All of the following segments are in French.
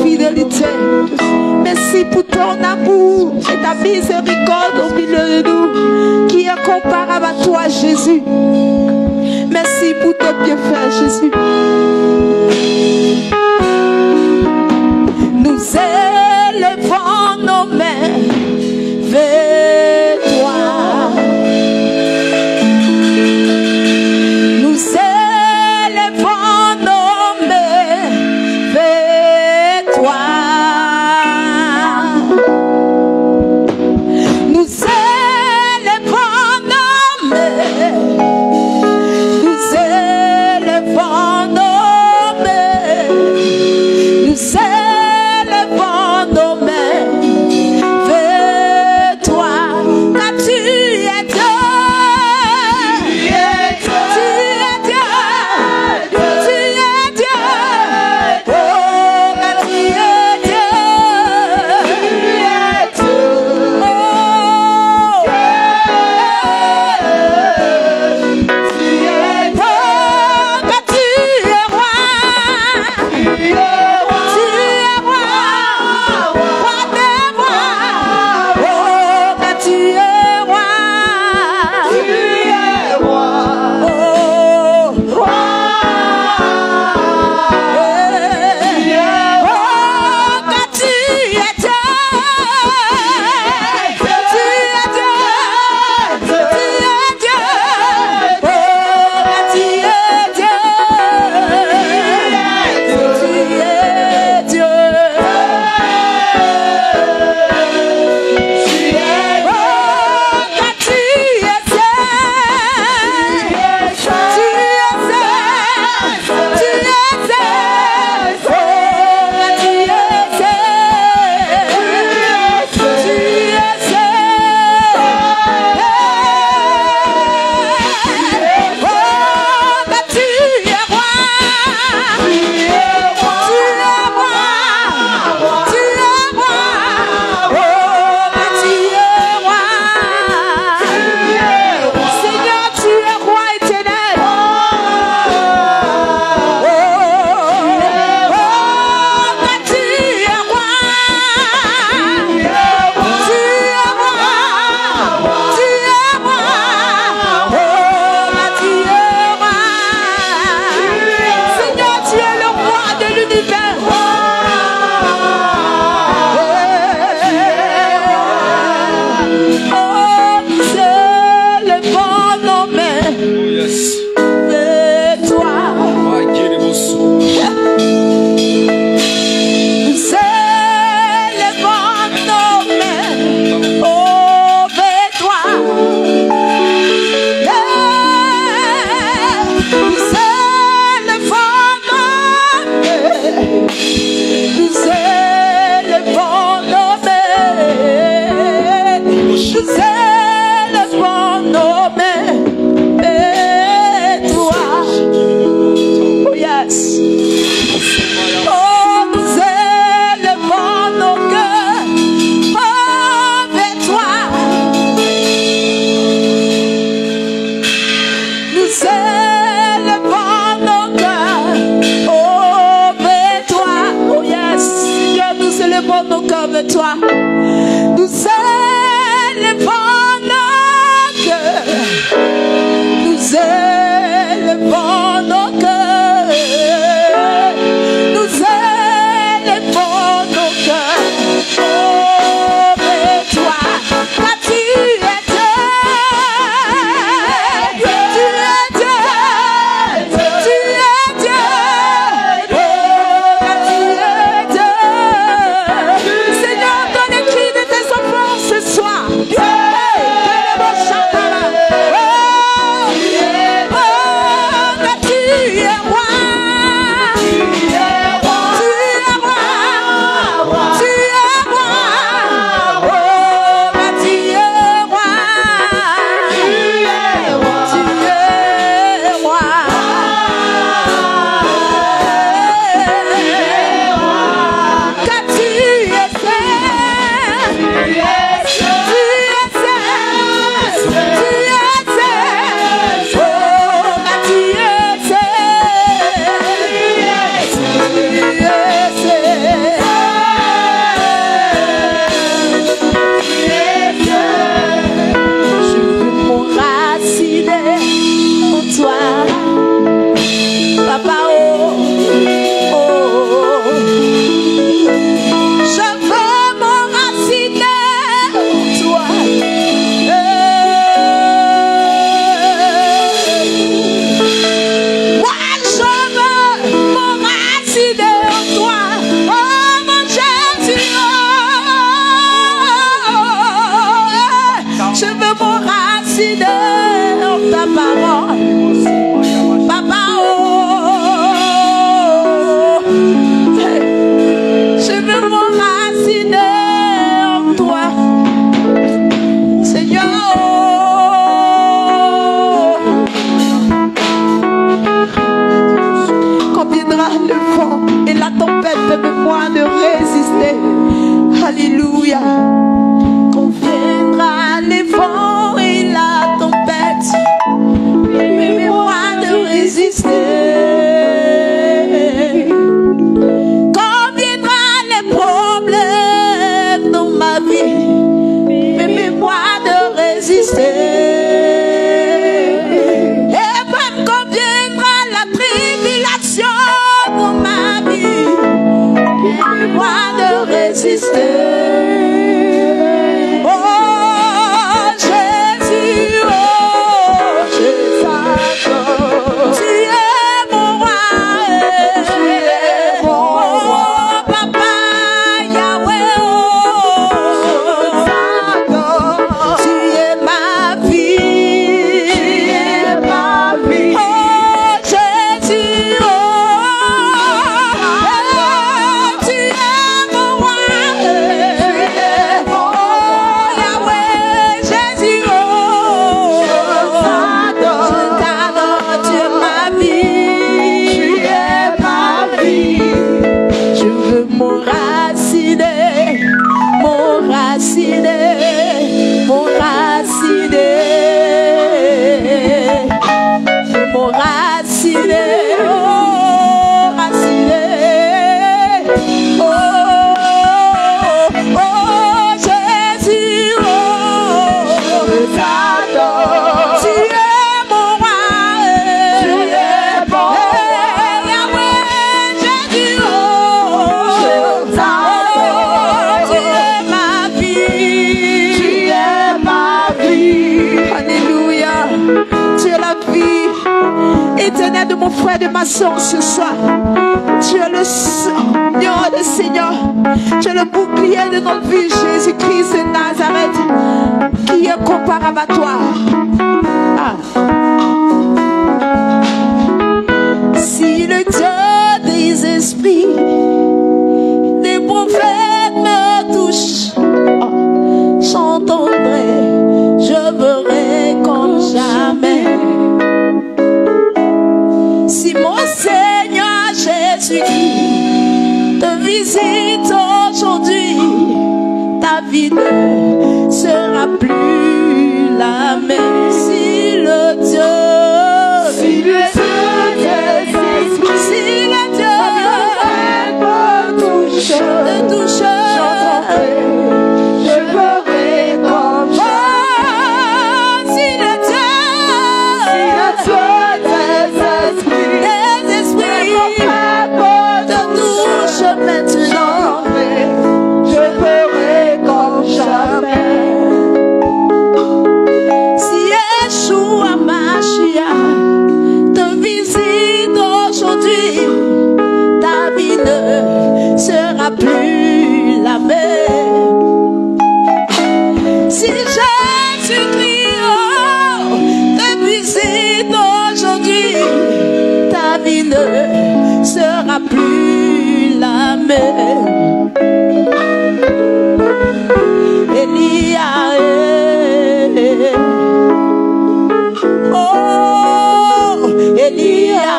fidélité. Merci pour ton amour et ta miséricorde au milieu de nous, qui est comparable à toi, Jésus. Merci pour tes bienfaits, Jésus. Nous élevons nos mains vers toi. Nous élevons nos mains vers toi. Nous élevons nos mains. Nous élevons nos mains. Nous élevons nos mains vers toi. Car tu es Dieu. Tu es Dieu. Tu es Dieu. Oh, car tu es Dieu. Tu es Dieu. Oh, car tu es roi. Tu es roi. Roi des rois. Oh, car tu es roi. Tu es roi. Oh, roi. Oh, car tu es Dieu. Tu es Dieu. Tu es Dieu. Oh, car tu es Dieu. Tu es Dieu. Toi, nous élevons nos cœurs, nous élevons nos cœurs, nous élevons nos cœurs, oh, mais toi, car tu es Dieu, tu es Dieu, tu es Dieu, oh, car tu es Dieu. Seigneur, donne les cris de tes enfants ce soir. de mon frère, de ma soeur ce soir. Tu es le Seigneur des Seigneurs. Tu es le bouclier de notre vie, Jésus-Christ de Nazareth. Qui est comparable à toi? Si le Dieu des esprits, des prophètes me touche, j'entendrai, je verrai comme jamais. Si mon Seigneur Jésus-Christ te visite aujourd'hui, ta vie ne sera plus la même. Si le Dieu te touche, je ferai comme jamais. Si le Dieu des esprits te touche maintenant, je ferai comme jamais. Si Yeshua Mashiach te visite aujourd'hui, ta vie ne sera plus la même. Si Jésus-Christ te visite aujourd'hui, ta vie ne sera plus la même. Elia, oh, Elia,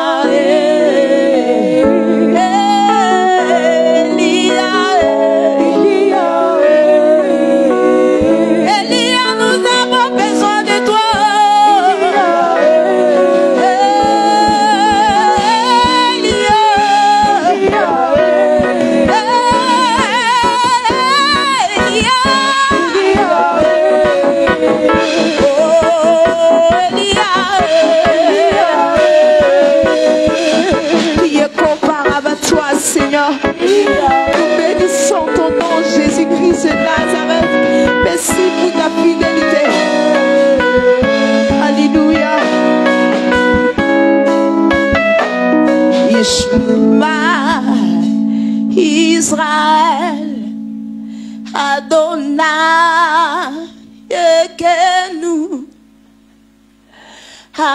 Seigneur, nous bénissons ton nom, Jésus-Christ de Nazareth. Merci pour ta fidélité. Alléluia. Yeshua, Israël, Adonai, Ekenu, Adonai.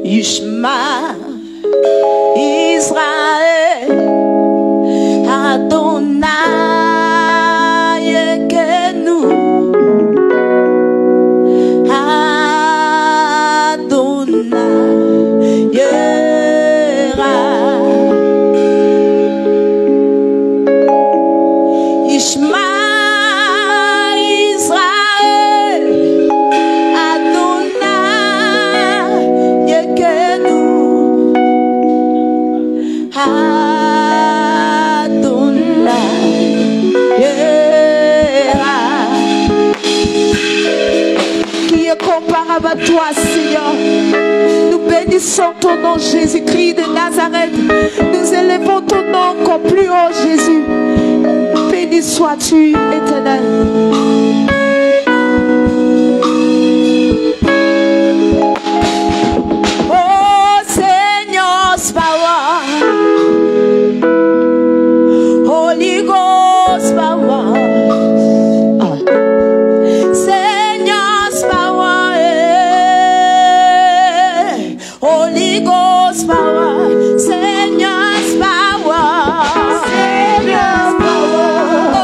Yishma, Israël, Adonai, Ekenu, Adonai, Yera. Yishma, comparable à toi, Seigneur. Nous bénissons ton nom, Jésus-Christ de Nazareth. Nous élevons ton nom encore plus haut, Jésus. Béni sois-tu, Éternel. Oh Seigneur, power. Holy Ghost power. Holy Ghost power, Seigneu's power, Seigneu's power. Oh,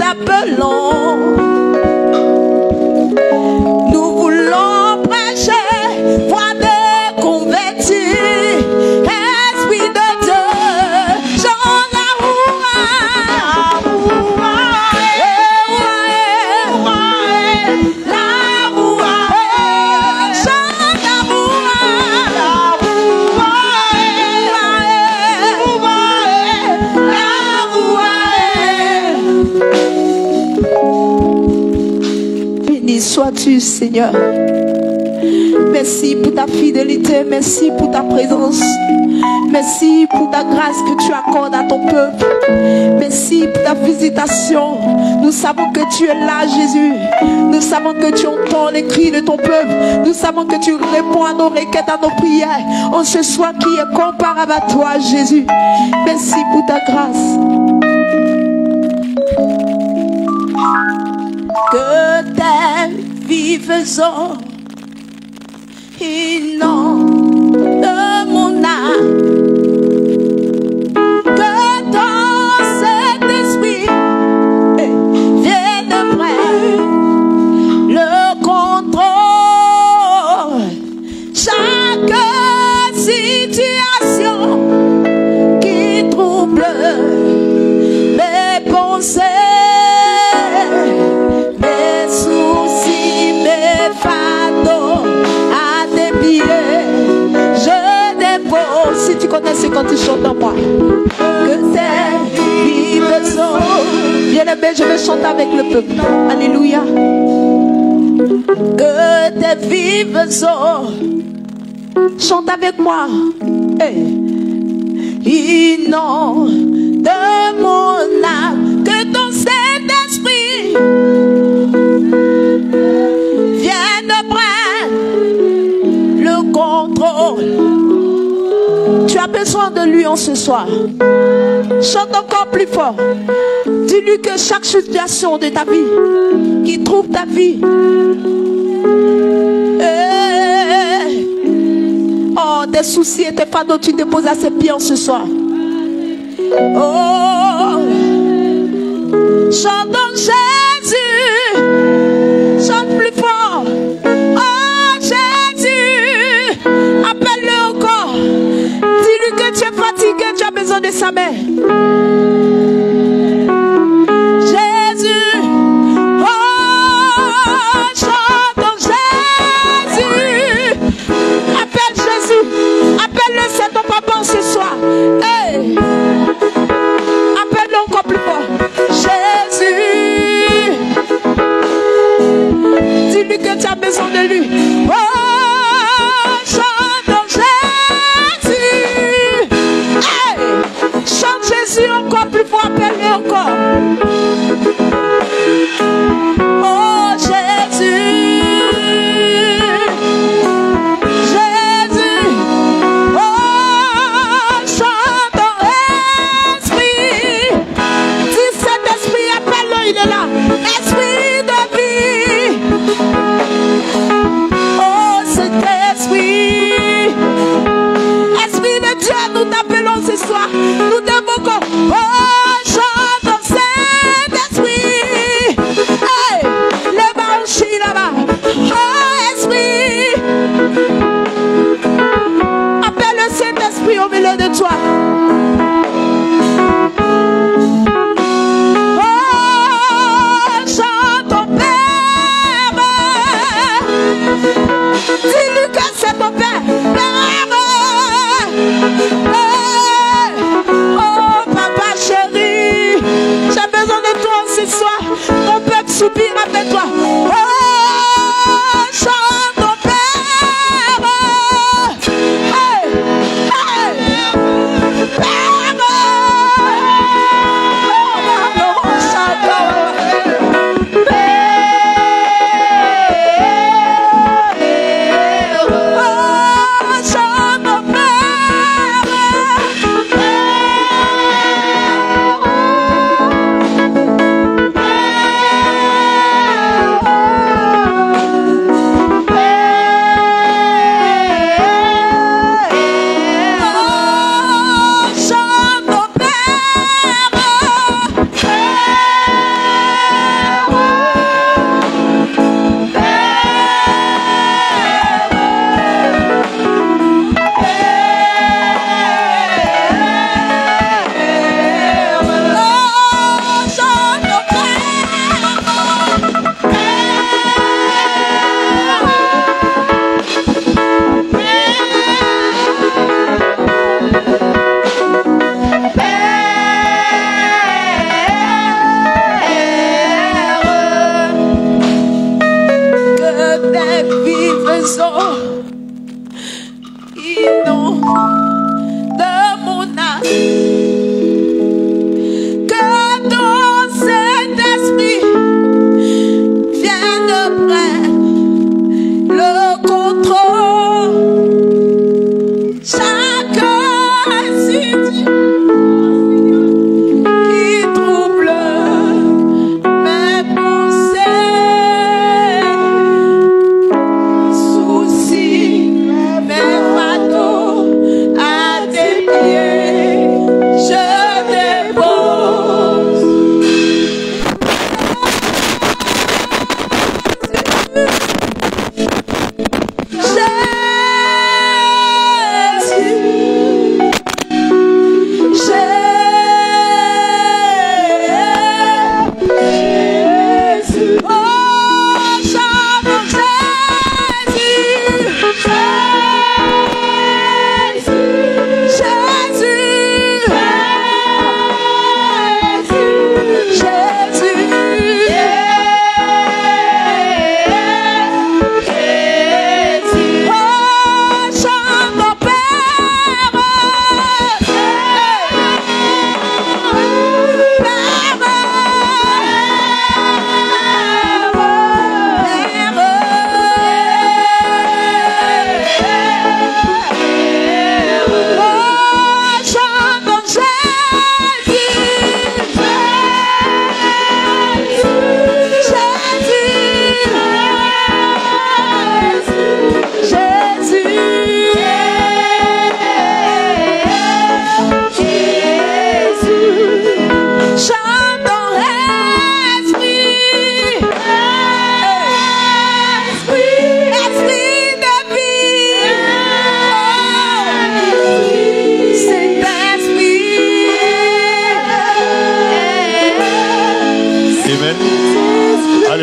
t'appelons. Nous voulons prêcher, voix de convertis. Esprit de Dieu, chante la sois-tu, Seigneur. Merci pour ta fidélité, merci pour ta présence, merci pour ta grâce que tu accordes à ton peuple, merci pour ta visitation. Nous savons que tu es là, Jésus. Nous savons que tu entends les cris de ton peuple. Nous savons que tu réponds à nos requêtes, à nos prières. En ce soir qui est comparable à toi, Jésus. Merci pour ta grâce. Que tes vives eaux inondent de mon âme, que ton Saint-Esprit vienne prendre le contrôle. Chaque situation qui trouble mes pensées, si tu connais ce quand tu chantes en moi, que tes vives eaux, bien-aimé, je vais chanter avec le peuple. Alléluia. Que tes vives eaux, chante avec moi. Hey. Inonde de mon âme, que ton Saint-Esprit vienne prendre le contrôle. Tu as besoin de lui en ce soir. Chante encore plus fort. Dis-lui que chaque situation de ta vie qui trouve ta vie, oh, tes soucis et tes fardeaux, tu déposes à ses pieds en ce soir. Oh, chantons Jésus. Chante plus fort. Oh Jésus, appelle-le encore. Dis-lui que tu es fatigué, tu as besoin de sa main. Jésus, oh, chantons Jésus. Appelle Jésus, appelle-le, c'est ton papa ce soir. Hey. Appelle-le encore plus fort. Jésus, dis-lui que tu as besoin de lui. Oh, Jésus, encore plus fort, appelle-le encore. Oh Jésus, Jésus, oh chante ton esprit. Dis cet esprit, appelle-le, il est là. Esprit de vie. Oh cet esprit, esprit de Dieu, nous t'appelons ce soir. Nous t'invoquons. Oh, chante Saint-Esprit. Hey, les banchis là-bas. Oh, Esprit. Appelle le Saint-Esprit au milieu de toi. Oh, chante ton Père. Dis-lui que c'est ton Père. Père. Ton peuple soupire avec toi. Oh, chante ton Père. Hey, hey, Père. Oh, chante Père. Oh, chante ton Père.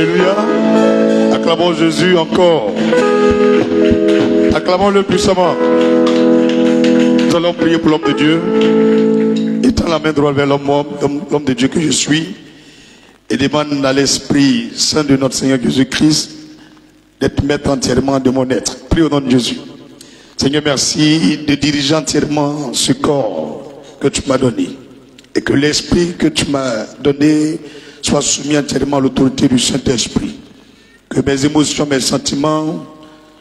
Alléluia. Acclamons Jésus encore. Acclamons-le puissamment. Nous allons prier pour l'homme de Dieu. Étends la main droite vers l'homme de Dieu que je suis. Et demande à l'Esprit Saint de notre Seigneur Jésus-Christ d'être maître entièrement de mon être. Prie au nom de Jésus. Seigneur, merci de diriger entièrement ce corps que tu m'as donné. Et que l'esprit que tu m'as donné soit soumis entièrement à l'autorité du Saint-Esprit. Que mes émotions, mes sentiments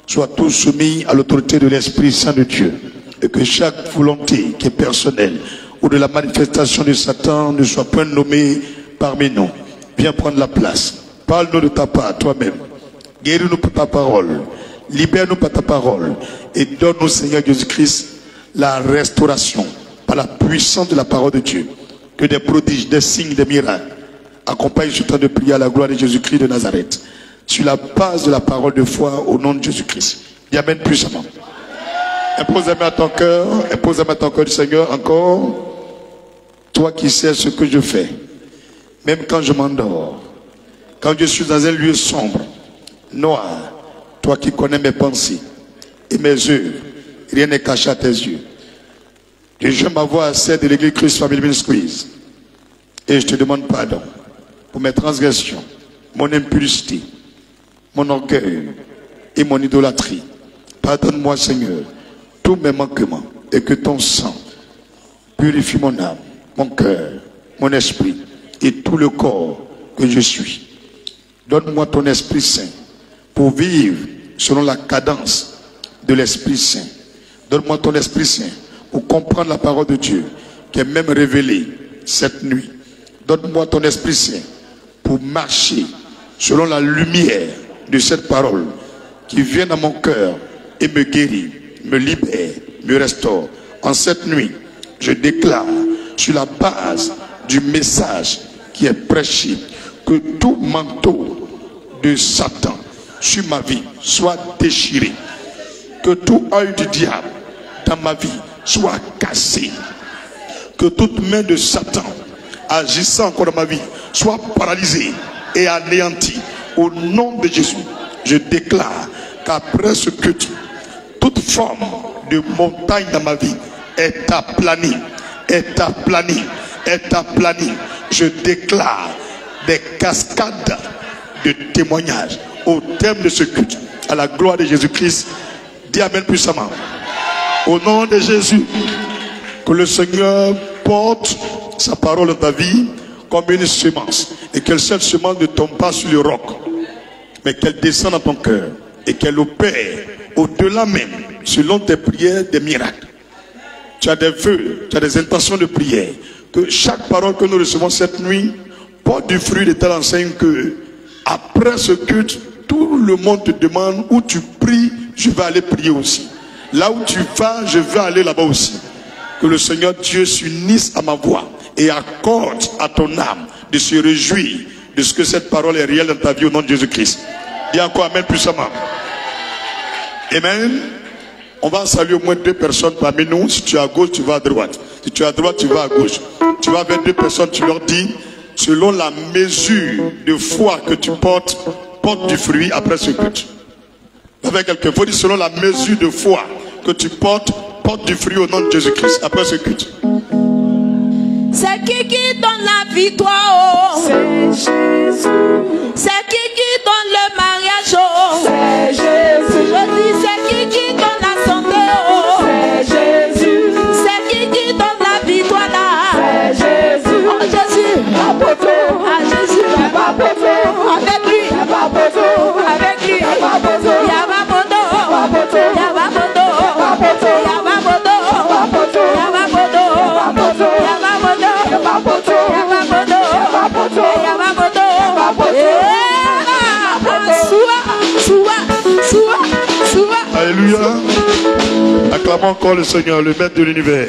soient tous soumis à l'autorité de l'Esprit Saint de Dieu. Et que chaque volonté qui est personnelle ou de la manifestation de Satan ne soit point nommée parmi nous. Viens prendre la place. Parle-nous de ta part, toi-même. Guéris-nous par ta parole. Libère-nous par ta parole. Et donne-nous, Seigneur Jésus-Christ, la restauration par la puissance de la parole de Dieu. Que des prodiges, des signes, des miracles accompagnent ce temps de prière à la gloire de Jésus-Christ de Nazareth. Sur la base de la parole de foi au nom de Jésus-Christ. Dis amen puissamment. Impose la main à ton cœur. Impose la main à ton cœur du Seigneur encore. Toi qui sais ce que je fais. Même quand je m'endors. Quand je suis dans un lieu sombre, noir. Toi qui connais mes pensées et mes œuvres. Rien n'est caché à tes yeux. Je joins ma voix à celle de l'église Christ Family Ministries. Et je te demande pardon pour mes transgressions, mon impudicité, mon orgueil et mon idolâtrie. Pardonne-moi, Seigneur, tous mes manquements et que ton sang purifie mon âme, mon cœur, mon esprit et tout le corps que je suis. Donne-moi ton Esprit Saint pour vivre selon la cadence de l'Esprit Saint. Donne-moi ton Esprit Saint pour comprendre la parole de Dieu qui est même révélée cette nuit. Donne-moi ton Esprit Saint pour marcher selon la lumière de cette parole qui vient dans mon cœur et me guérit, me libère, me restaure. En cette nuit, je déclare sur la base du message qui est prêché que tout manteau de Satan sur ma vie soit déchiré. Que tout œil du diable dans ma vie soit cassé. Que toute main de Satan agissant encore dans ma vie soit paralysée et anéantie. Au nom de Jésus, je déclare qu'après ce culte, toute forme de montagne dans ma vie est aplanie, est aplanie, est aplanie. Je déclare des cascades de témoignages au terme de ce culte, à la gloire de Jésus-Christ. Dis amen puissamment. Au nom de Jésus, que le Seigneur porte sa parole dans ta vie comme une semence, et que cette semence ne tombe pas sur le roc, mais qu'elle descende dans ton cœur et qu'elle opère au-delà même, selon tes prières, des miracles. Tu as des vœux, tu as des intentions de prière. Que chaque parole que nous recevons cette nuit porte du fruit de telle enseigne que après ce culte, tout le monde te demande où tu pries, je vais aller prier aussi. Là où tu vas, je vais aller là-bas aussi. Que le Seigneur Dieu s'unisse à ma voix et accorde à ton âme de se réjouir de ce que cette parole est réelle dans ta vie au nom de Jésus-Christ. Dis encore amen puissamment. Amen. On va saluer au moins 2 personnes parmi nous. Si tu es à gauche, tu vas à droite. Si tu es à droite, tu vas à gauche. Tu vas vers 2 personnes, tu leur dis, selon la mesure de foi que tu portes, porte du fruit après ce culte. Avec quelqu'un, il faut dire selon la mesure de foi que tu portes, porte du fruit au nom de Jésus-Christ après ce culte. C'est qui donne la victoire, oh. C'est Jésus. C'est qui donne le mariage, oh. C'est Jésus. Je dis c'est qui donne la santé, oh. C'est Jésus. C'est qui donne la victoire là. C'est Jésus. Oh Jésus, ah Jésus, avec lui, avec lui, Alléluia. Acclamons encore le Seigneur, le maître de l'univers.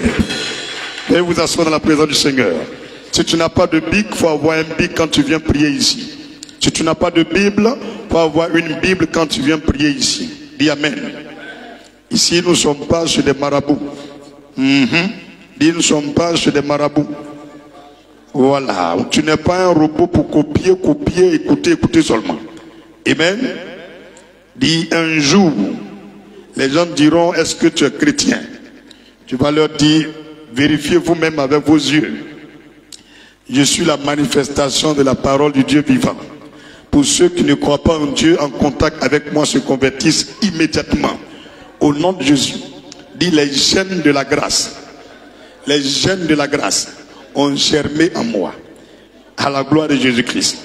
Et vous asseoir dans la présence du Seigneur. Si tu n'as pas de Bible, il faut avoir un Bible quand tu viens prier ici. Si tu n'as pas de Bible, il faut avoir une Bible quand tu viens prier ici. Dis amen. Ici, nous ne sommes pas chez des marabouts. Dis, nous ne sommes pas chez des marabouts. Voilà. Tu n'es pas un robot pour copier, écouter seulement. Amen. Dis un jour, les gens diront, est-ce que tu es chrétien? Tu vas leur dire, vérifiez vous-même avec vos yeux. Je suis la manifestation de la parole du Dieu vivant. Pour ceux qui ne croient pas en Dieu, en contact avec moi se convertissent immédiatement. Au nom de Jésus. Dis les gènes de la grâce. Les gènes de la grâce ont germé en moi. À la gloire de Jésus-Christ.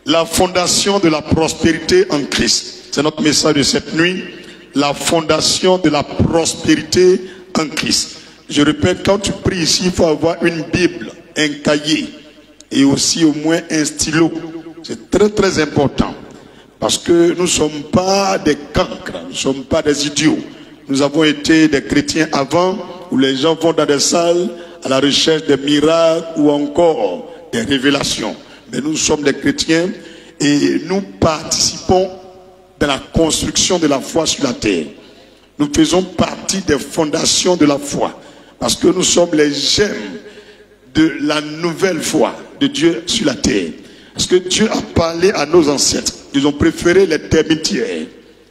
La fondation de la prospérité en Christ. C'est notre message de cette nuit. La fondation de la prospérité en Christ. Je répète, quand tu pries ici, il faut avoir une Bible, un cahier et aussi au moins un stylo. C'est très très important. Parce que nous ne sommes pas des cancres, nous ne sommes pas des idiots. Nous avons été des chrétiens avant, où les gens vont dans des salles à la recherche des miracles ou encore des révélations. Mais nous sommes des chrétiens et nous participons dans la construction de la foi sur la terre. Nous faisons partie des fondations de la foi. Parce que nous sommes les gemmes de la nouvelle foi de Dieu sur la terre. Parce que Dieu a parlé à nos ancêtres. Ils ont préféré les termitières.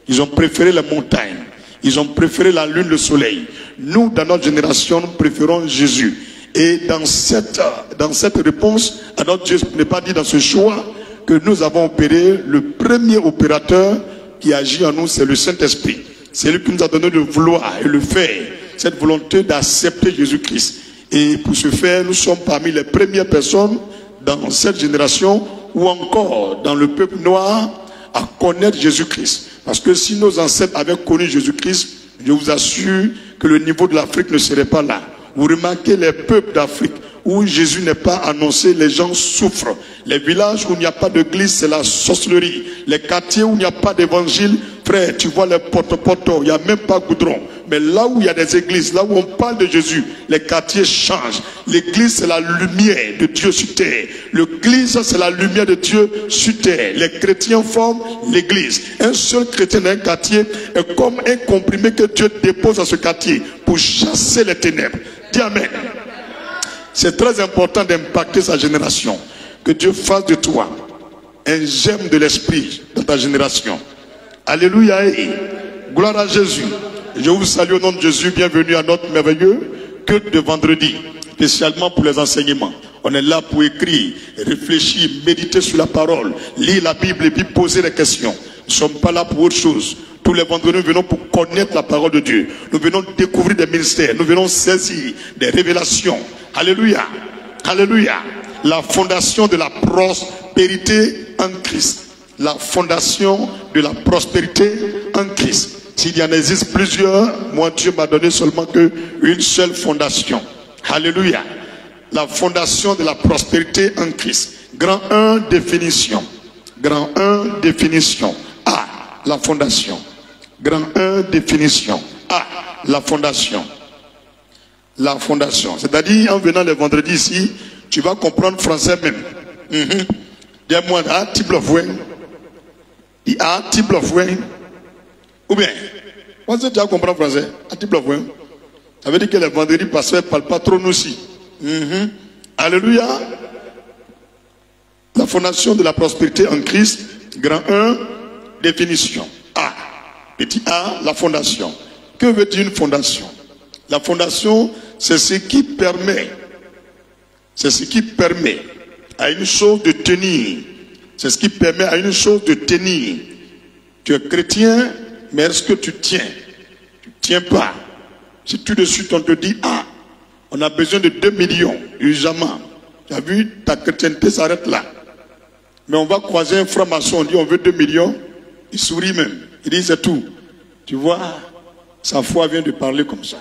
Ils ont préféré les montagnes. Ils ont préféré la lune, le soleil. Nous, dans notre génération, nous préférons Jésus. Et dans cette réponse à notre Dieu, ce n'est pas dit dans ce choix que nous avons opéré. Le premier opérateur qui agit en nous, c'est le Saint-Esprit. C'est lui qui nous a donné le vouloir et le faire. Cette volonté d'accepter Jésus-Christ. Et pour ce faire, nous sommes parmi les premières personnes dans cette génération ou encore dans le peuple noir à connaître Jésus-Christ. Parce que si nos ancêtres avaient connu Jésus-Christ, je vous assure que le niveau de l'Afrique ne serait pas là. Vous remarquez les peuples d'Afrique où Jésus n'est pas annoncé, les gens souffrent. Les villages où il n'y a pas d'église, c'est la sorcellerie. Les quartiers où il n'y a pas d'évangile, frère, tu vois les poteaux, il n'y a même pas goudron. Mais là où il y a des églises, là où on parle de Jésus, les quartiers changent. L'église, c'est la lumière de Dieu sur terre. L'église, c'est la lumière de Dieu sur terre. Les chrétiens forment l'église. Un seul chrétien dans un quartier est comme un comprimé que Dieu dépose dans ce quartier pour chasser les ténèbres. Dis Amen. C'est très important d'impacter sa génération. Que Dieu fasse de toi un germe de l'esprit dans ta génération. Alléluia. Gloire à Jésus. Je vous salue au nom de Jésus. Bienvenue à notre merveilleux culte de vendredi, spécialement pour les enseignements. On est là pour écrire, réfléchir, méditer sur la parole, lire la Bible et puis poser des questions. Nous ne sommes pas là pour autre chose. Tous les vendredis, nous venons pour connaître la parole de Dieu. Nous venons découvrir des ministères. Nous venons saisir des révélations. Alléluia. Alléluia. La fondation de la prospérité en Christ. La fondation de la prospérité en Christ. S'il y en existe plusieurs, moi Dieu m'a donné seulement qu'une seule fondation. Alléluia. La fondation de la prospérité en Christ. Grand 1, définition. Grand 1, définition. A, la fondation. Grand 1, définition. A, la fondation. La fondation. C'est-à-dire, en venant le vendredi ici, tu vas comprendre français même. Dis-moi, ah, type of way. Ah, type of way. Ou bien, quand tu vas comprendre français, ah, type of way. Ça veut dire que les vendredis passés ne parlent pas trop nous aussi. Alléluia. La fondation de la prospérité en Christ. Grand 1, définition. A. Petit a, la fondation. Que veut dire une fondation? La fondation, c'est ce qui permet à une chose de tenir. C'est ce qui permet à une chose de tenir. Tu es chrétien, mais est-ce que tu tiens? Tu ne tiens pas. Si tout de suite on te dit, ah, on a besoin de 2 millions, urgemment. Tu as vu, ta chrétienté s'arrête là. Mais on va croiser un franc-maçon, on dit on veut 2 millions, il sourit même. Il dit c'est tout. Tu vois, sa foi vient de parler comme ça.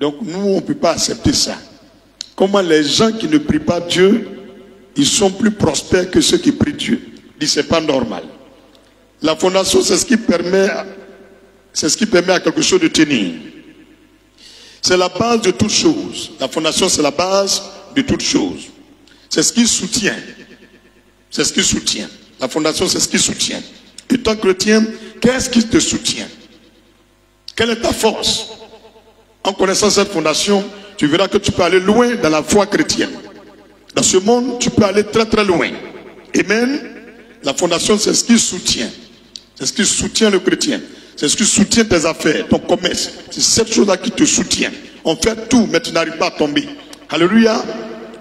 Donc nous, on ne peut pas accepter ça. Comment les gens qui ne prient pas Dieu, ils sont plus prospères que ceux qui prient Dieu. Il dit c'est pas normal. La fondation, c'est ce qui permet à quelque chose de tenir. C'est la base de toute chose. La fondation, c'est la base de toute chose. C'est ce qui soutient. C'est ce qui soutient. La fondation, c'est ce qui soutient. Et tant chrétien, qu'est-ce qui te soutient? Quelle est ta force? En connaissant cette fondation, tu verras que tu peux aller loin dans la foi chrétienne. Dans ce monde, tu peux aller très très loin. Amen. La fondation, c'est ce qui soutient. C'est ce qui soutient le chrétien. C'est ce qui soutient tes affaires, ton commerce. C'est cette chose-là qui te soutient. On fait tout, mais tu n'arrives pas à tomber. Alléluia.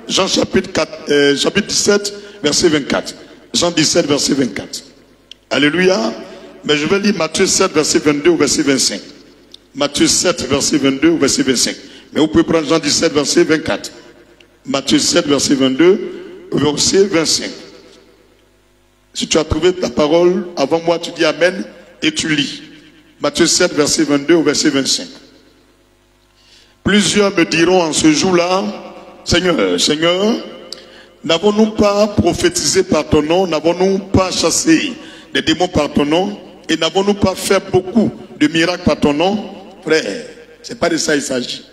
Jean chapitre 17, verset 24. Jean 17, verset 24. Alléluia. Mais je vais lire Matthieu 7, verset 22 au verset 25. Matthieu 7, verset 22 au verset 25. Mais vous pouvez prendre Jean 17, verset 24. Matthieu 7, verset 22 au verset 25. Si tu as trouvé ta parole avant moi, tu dis Amen et tu lis. Matthieu 7, verset 22 au verset 25. Plusieurs me diront en ce jour-là, Seigneur, Seigneur, n'avons-nous pas prophétisé par ton nom, n'avons-nous pas chassé des démons par ton nom, et n'avons-nous pas fait beaucoup de miracles par ton nom? Frère, c'est pas de ça il s'agit.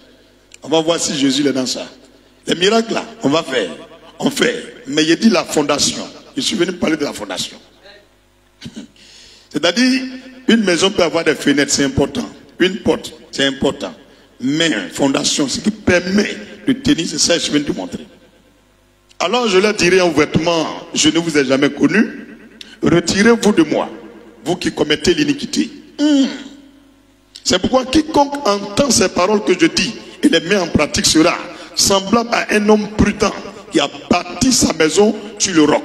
On va voir si Jésus est dans ça. Les miracles là, on va faire, on fait. Mais il dit la fondation. Je suis venu parler de la fondation. C'est-à-dire, une maison peut avoir des fenêtres, c'est important. Une porte, c'est important. Mais fondation, ce qui permet de tenir, c'est ça que je viens de te montrer. Alors je leur dirai ouvertement, je ne vous ai jamais connu. Retirez-vous de moi, vous qui commettez l'iniquité. C'est pourquoi quiconque entend ces paroles que je dis et les met en pratique sera semblable à un homme prudent qui a bâti sa maison sur le roc,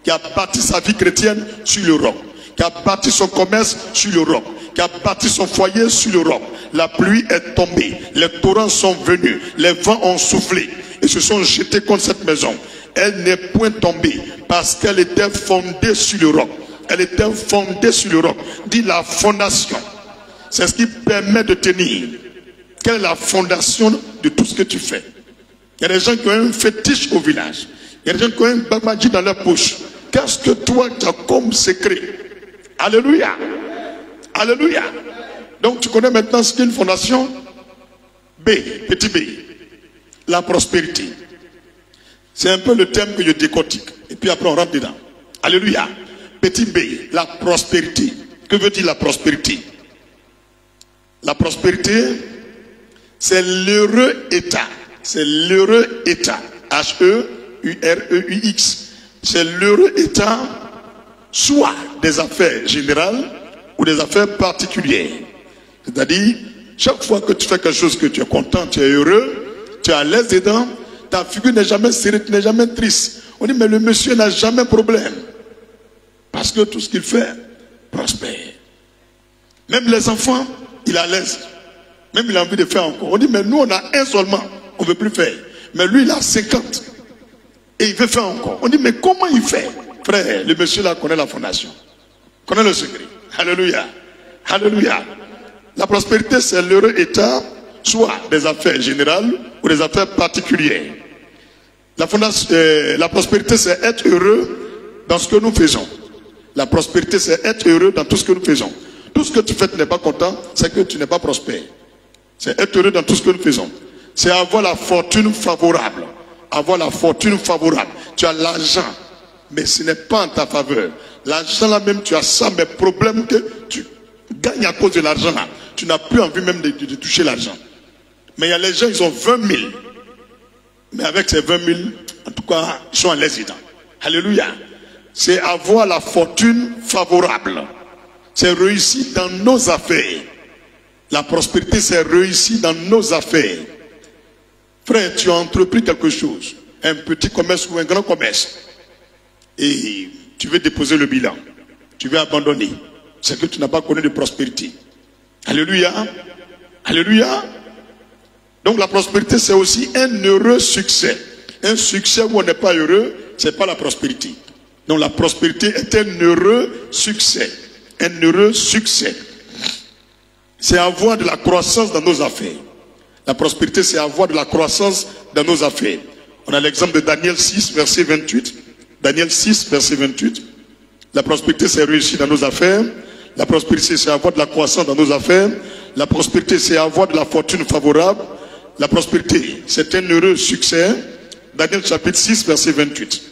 qui a bâti sa vie chrétienne sur le roc, qui a bâti son commerce sur le roc, qui a bâti son foyer sur le roc. La pluie est tombée, les torrents sont venus, les vents ont soufflé et se sont jetés contre cette maison. Elle n'est point tombée parce qu'elle était fondée sur le roc. Elle était fondée sur le roc. Dit la fondation. C'est ce qui permet de tenir. Quelle est la fondation de tout ce que tu fais? Il y a des gens qui ont un fétiche au village. Il y a des gens qui ont un babaji dans leur poche. Qu'est-ce que toi tu as comme secret? Alléluia. Alléluia. Donc tu connais maintenant ce qu'est une fondation? B, petit b. La prospérité. C'est un peu le thème que je décortique. Et puis après on rentre dedans. Alléluia. Petit b, la prospérité. Que veut dire la prospérité? La prospérité, c'est l'heureux état. C'est l'heureux état. H-E-U-R-E-U-X. C'est l'heureux état, soit des affaires générales ou des affaires particulières. C'est-à-dire, chaque fois que tu fais quelque chose que tu es content, tu es heureux, tu es à l'aise dedans, ta figure n'est jamais serrée, tu n'es jamais triste. On dit, mais le monsieur n'a jamais de problème. Parce que tout ce qu'il fait prospère. Même les enfants, il est à l'aise. Même il a envie de faire encore. On dit, mais nous on a un seulement, on ne veut plus faire. Mais lui il a 50. Et il veut faire encore. On dit, mais comment il fait? Frère, le monsieur là connaît la fondation. Connaît le secret. Alléluia. Alléluia. La prospérité, c'est l'heureux état, soit des affaires générales ou des affaires particulières. La prospérité, c'est être heureux dans ce que nous faisons. La prospérité, c'est être heureux dans tout ce que nous faisons. Tout ce que tu fais, tu n'es pas content, c'est que tu n'es pas prospère. C'est être heureux dans tout ce que nous faisons. C'est avoir la fortune favorable. Avoir la fortune favorable. Tu as l'argent, mais ce n'est pas en ta faveur. L'argent là même, tu as ça, mais problème que tu gagnes à cause de l'argent là. Tu n'as plus envie même de toucher l'argent. Mais il y a les gens, ils ont 20 000. Mais avec ces 20 000, en tout cas, ils sont à l'aise dedans. Alléluia. C'est avoir la fortune favorable. C'est réussir dans nos affaires. La prospérité, c'est réussir dans nos affaires. Frère, tu as entrepris quelque chose. Un petit commerce ou un grand commerce. Et tu veux déposer le bilan. Tu veux abandonner. C'est que tu n'as pas connu de prospérité. Alléluia. Alléluia. Donc la prospérité, c'est aussi un heureux succès. Un succès où on n'est pas heureux, ce n'est pas la prospérité. Donc la prospérité est un heureux succès. Un heureux succès. C'est avoir de la croissance dans nos affaires. La prospérité, c'est avoir de la croissance dans nos affaires. On a l'exemple de Daniel 6, verset 28. Daniel 6, verset 28. La prospérité, c'est réussir dans nos affaires. La prospérité, c'est avoir de la croissance dans nos affaires. La prospérité, c'est avoir de la fortune favorable. La prospérité, c'est un heureux succès. Daniel chapitre 6, verset 28.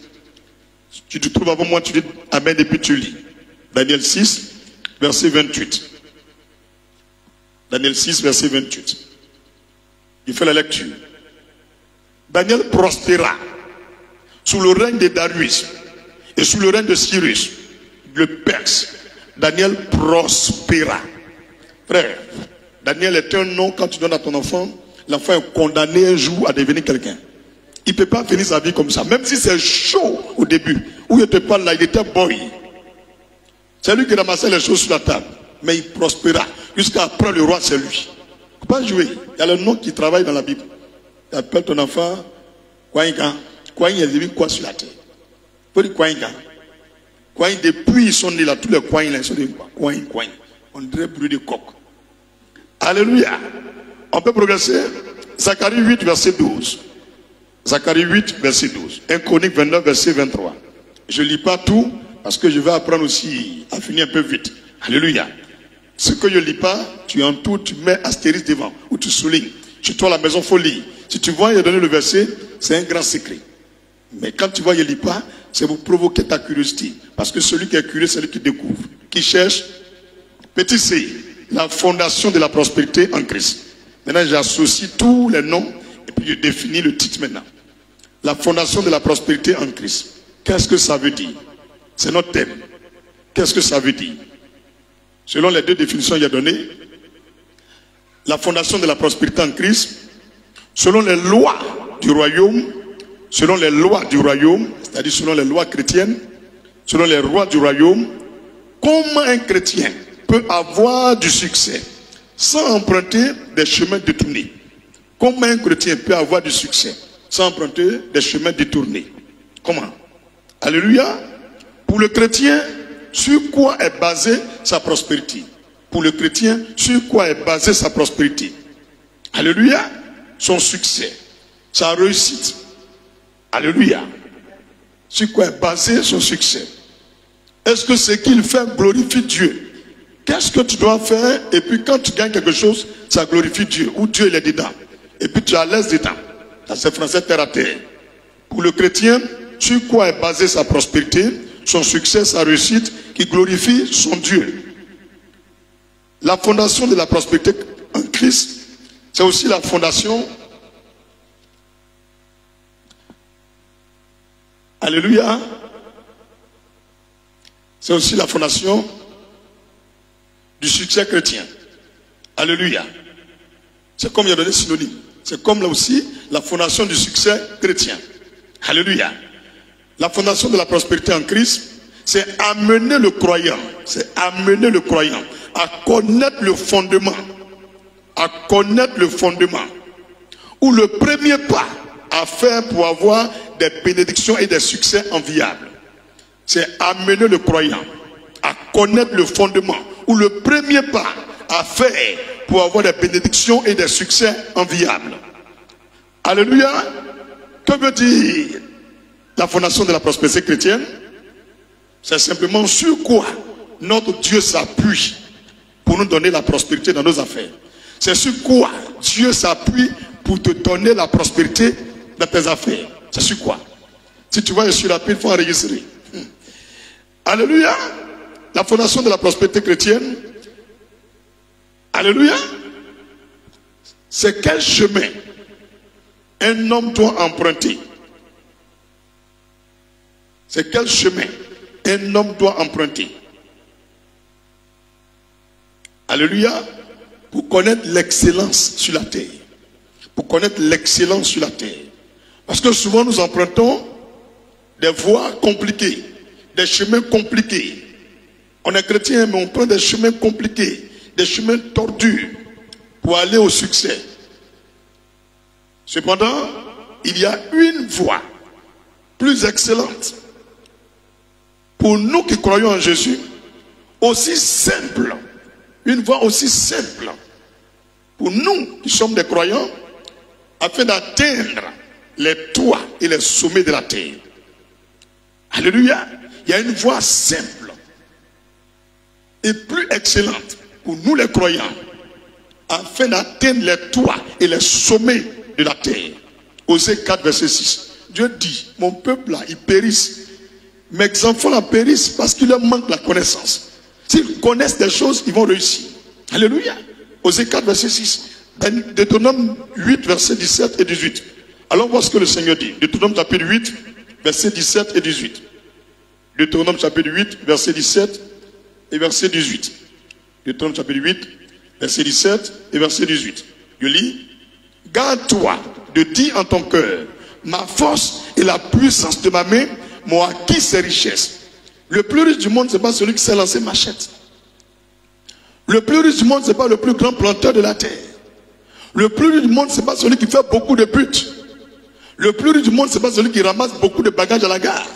Tu te trouves avant moi, tu dis Amen et puis tu lis. Daniel 6, verset 28. Daniel 6, verset 28. Il fait la lecture. Daniel prospéra. sous le règne de Darius et sous le règne de Cyrus, le Perse, Daniel prospéra. Frère, Daniel est un nom, quand tu donnes à ton enfant, l'enfant est condamné un jour à devenir quelqu'un. Il ne peut pas finir sa vie comme ça, même si c'est chaud au début. Où il te parle là, il était boy. C'est lui qui ramassait les choses sur la table. Mais il prospéra. Jusqu'à après le roi, c'est lui. Il ne faut pas jouer. Il y a le nom qui travaille dans la Bible. Tu appelles ton enfant Kouaïga. Kouaïga, il devient quoi sur la terre? Il faut dire Kouaïga. Kouaïga, depuis ils sont nés là, tous les Kouaïga, ils sont des Kouaïga. On dirait bruit de coq. Alléluia. On peut progresser. Zacharie 8, verset 12. Zacharie 8, verset 12. 1 Chronique 29, verset 23. Je ne lis pas tout parce que je vais apprendre aussi à finir un peu vite. Alléluia. Ce que je ne lis pas, tu entoures, tu mets astérisque devant ou tu soulignes. Chez toi à la maison, il faut lire. Si tu vois, il a donné le verset, c'est un grand secret. Mais quand tu vois, il ne lit pas, c'est pour provoquer ta curiosité. Parce que celui qui est curieux, c'est celui qui découvre, qui cherche. Petit C, la fondation de la prospérité en Christ. Maintenant, j'associe tous les noms et puis je définis le titre maintenant. La fondation de la prospérité en Christ. Qu'est-ce que ça veut dire? C'est notre thème. Qu'est-ce que ça veut dire? Selon les deux définitions qu'il y a données, la fondation de la prospérité en Christ, selon les lois du royaume, c'est-à-dire selon les lois chrétiennes, selon les lois du royaume, comment un chrétien peut avoir du succès sans emprunter des chemins détournés? Comment un chrétien peut avoir du succès sans emprunter des chemins détournés? Comment? Alléluia. Pour le chrétien, sur quoi est basée sa prospérité? Pour le chrétien, sur quoi est basée sa prospérité? Alléluia. Son succès, sa réussite. Alléluia. Sur quoi est basé son succès? Est-ce que ce qu'il fait glorifie Dieu? Qu'est-ce que tu dois faire? Et puis quand tu gagnes quelque chose, ça glorifie Dieu. Ou Dieu il est dedans. Et puis tu es à l'aise dedans. Ça c'est français terre à terre. Pour le chrétien, sur quoi est basée sa prospérité, son succès, sa réussite, qui glorifie son Dieu. La fondation de la prospérité en Christ, c'est aussi la fondation. Alléluia. C'est aussi la fondation du succès chrétien. Alléluia. C'est comme il y a donné synonyme. C'est comme là aussi la fondation du succès chrétien. Alléluia. La fondation de la prospérité en Christ, c'est amener le croyant. C'est amener le croyant à connaître le fondement. À connaître le fondement. Ou le premier pas à faire pour avoir des bénédictions et des succès enviables. C'est amener le croyant à connaître le fondement. Ou le premier pas à faire pour avoir des bénédictions et des succès enviables. Alléluia. Que veut dire la fondation de la prospérité chrétienne? C'est simplement sur quoi notre Dieu s'appuie pour nous donner la prospérité dans nos affaires. C'est sur quoi Dieu s'appuie pour te donner la prospérité dans tes affaires. C'est sur quoi? Si tu vois, je suis rapide, il faut enregistrer. Alléluia. La fondation de la prospérité chrétienne. Alléluia. C'est quel chemin un homme doit emprunter? C'est quel chemin un homme doit emprunter? Alléluia. Pour connaître l'excellence sur la terre. Pour connaître l'excellence sur la terre. Parce que souvent nous empruntons des voies compliquées, des chemins compliqués. On est chrétien, mais on prend des chemins compliqués, des chemins tordus pour aller au succès. Cependant, il y a une voie plus excellente pour nous qui croyons en Jésus, aussi simple, une voie aussi simple pour nous qui sommes des croyants, afin d'atteindre les toits et les sommets de la terre. Alléluia. Il y a une voie simple et plus excellente pour nous les croyants, afin d'atteindre les toits et les sommets de la terre. Osée 4, verset 6. Dieu dit, mon peuple là, ils périssent. Mes enfants là périssent parce qu'il leur manque la connaissance. S'ils connaissent des choses, ils vont réussir. Alléluia. Osée 4, verset 6. Deutéronome 8, verset 17 et 18. Alors, voir ce que le Seigneur dit. Deutéronome chapitre 8, versets 17 et 18. Deutéronome chapitre 8, verset 17 et verset 18. Deutéronome chapitre 8, verset 17 et verset 18. Je lis. Garde-toi de dire en ton cœur, ma force et la puissance de ma main m'ont acquis ces richesses. Le plus riche du monde, ce n'est pas celui qui s'est lancé machette. Le plus riche du monde, ce n'est pas le plus grand planteur de la terre. Le plus riche du monde, ce n'est pas celui qui fait beaucoup de buts. Le plus riche du monde, ce n'est pas celui qui ramasse beaucoup de bagages à la gare.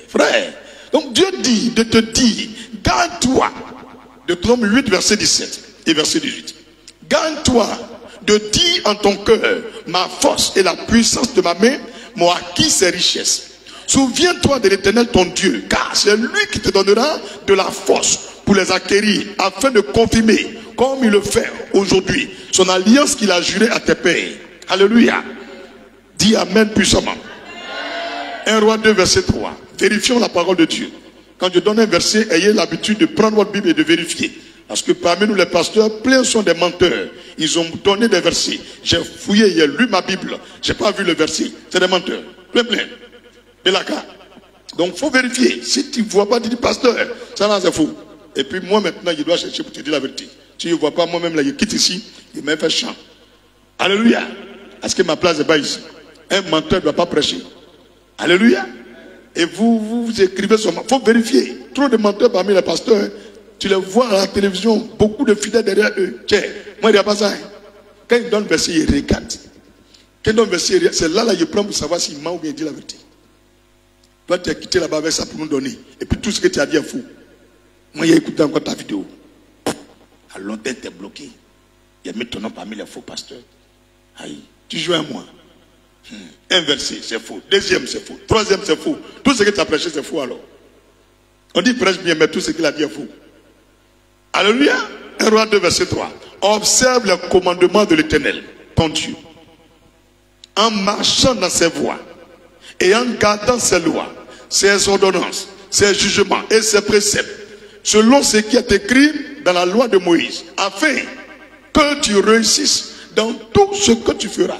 Frère, donc Dieu dit de te dire, garde-toi. Deutéronome 8, verset 17 et verset 18. Garde-toi de dire en ton cœur, ma force et la puissance de ma main m'ont acquis ces richesses. Souviens-toi de l'Éternel ton Dieu, car c'est lui qui te donnera de la force pour les acquérir, afin de confirmer, comme il le fait aujourd'hui, son alliance qu'il a jurée à tes pères. Alléluia. Dis Amen puissamment. 1 Roi 2, verset 3. Vérifions la parole de Dieu. Quand je donne un verset, ayez l'habitude de prendre votre Bible et de vérifier. Parce que parmi nous les pasteurs, plein sont des menteurs. Ils ont donné des versets. J'ai fouillé, j'ai lu ma Bible. Je n'ai pas vu le verset. C'est des menteurs. Plein. Et la carte. Donc il faut vérifier. Si tu ne vois pas, tu dis pasteur, ça là c'est faux. Et puis moi maintenant, je dois chercher pour te dire la vérité. Si je ne vois pas, moi-même là, je quitte ici, je me fais chant. Alléluia. Est-ce que ma place n'est pas ici? Un menteur ne doit pas prêcher. Alléluia. Et vous écrivez sur moi. Il faut vérifier. Trop de menteurs parmi les pasteurs. Tu les vois à la télévision, beaucoup de fidèles derrière eux. Tiens, moi il n'y a pas ça. Quand ils donnent le verset, ils regardent. Quand ils donnent le verset, c'est là je prends pour savoir s'il m'a ou bien dit la vérité. Toi, tu as quitté là-bas avec ça pour nous donner. Et puis tout ce que tu as dit est fou. Moi, j'ai écouté encore ta vidéo. À longtemps, tu es bloqué. Il y a mis ton nom parmi les faux pasteurs. Aïe, tu joues à moi. Un verset, c'est faux. Deuxième, c'est faux. Troisième, c'est faux. Tout ce que tu as prêché, c'est faux alors. On dit prêche bien, mais tout ce qu'il a dit est faux. Alléluia. 1 Roi 2, verset 3. Observe le commandement de l'Éternel, ton Dieu, en marchant dans ses voies et en gardant ses lois, ses ordonnances, ses jugements et ses préceptes, selon ce qui est écrit dans la loi de Moïse, afin que tu réussisses dans tout ce que tu feras.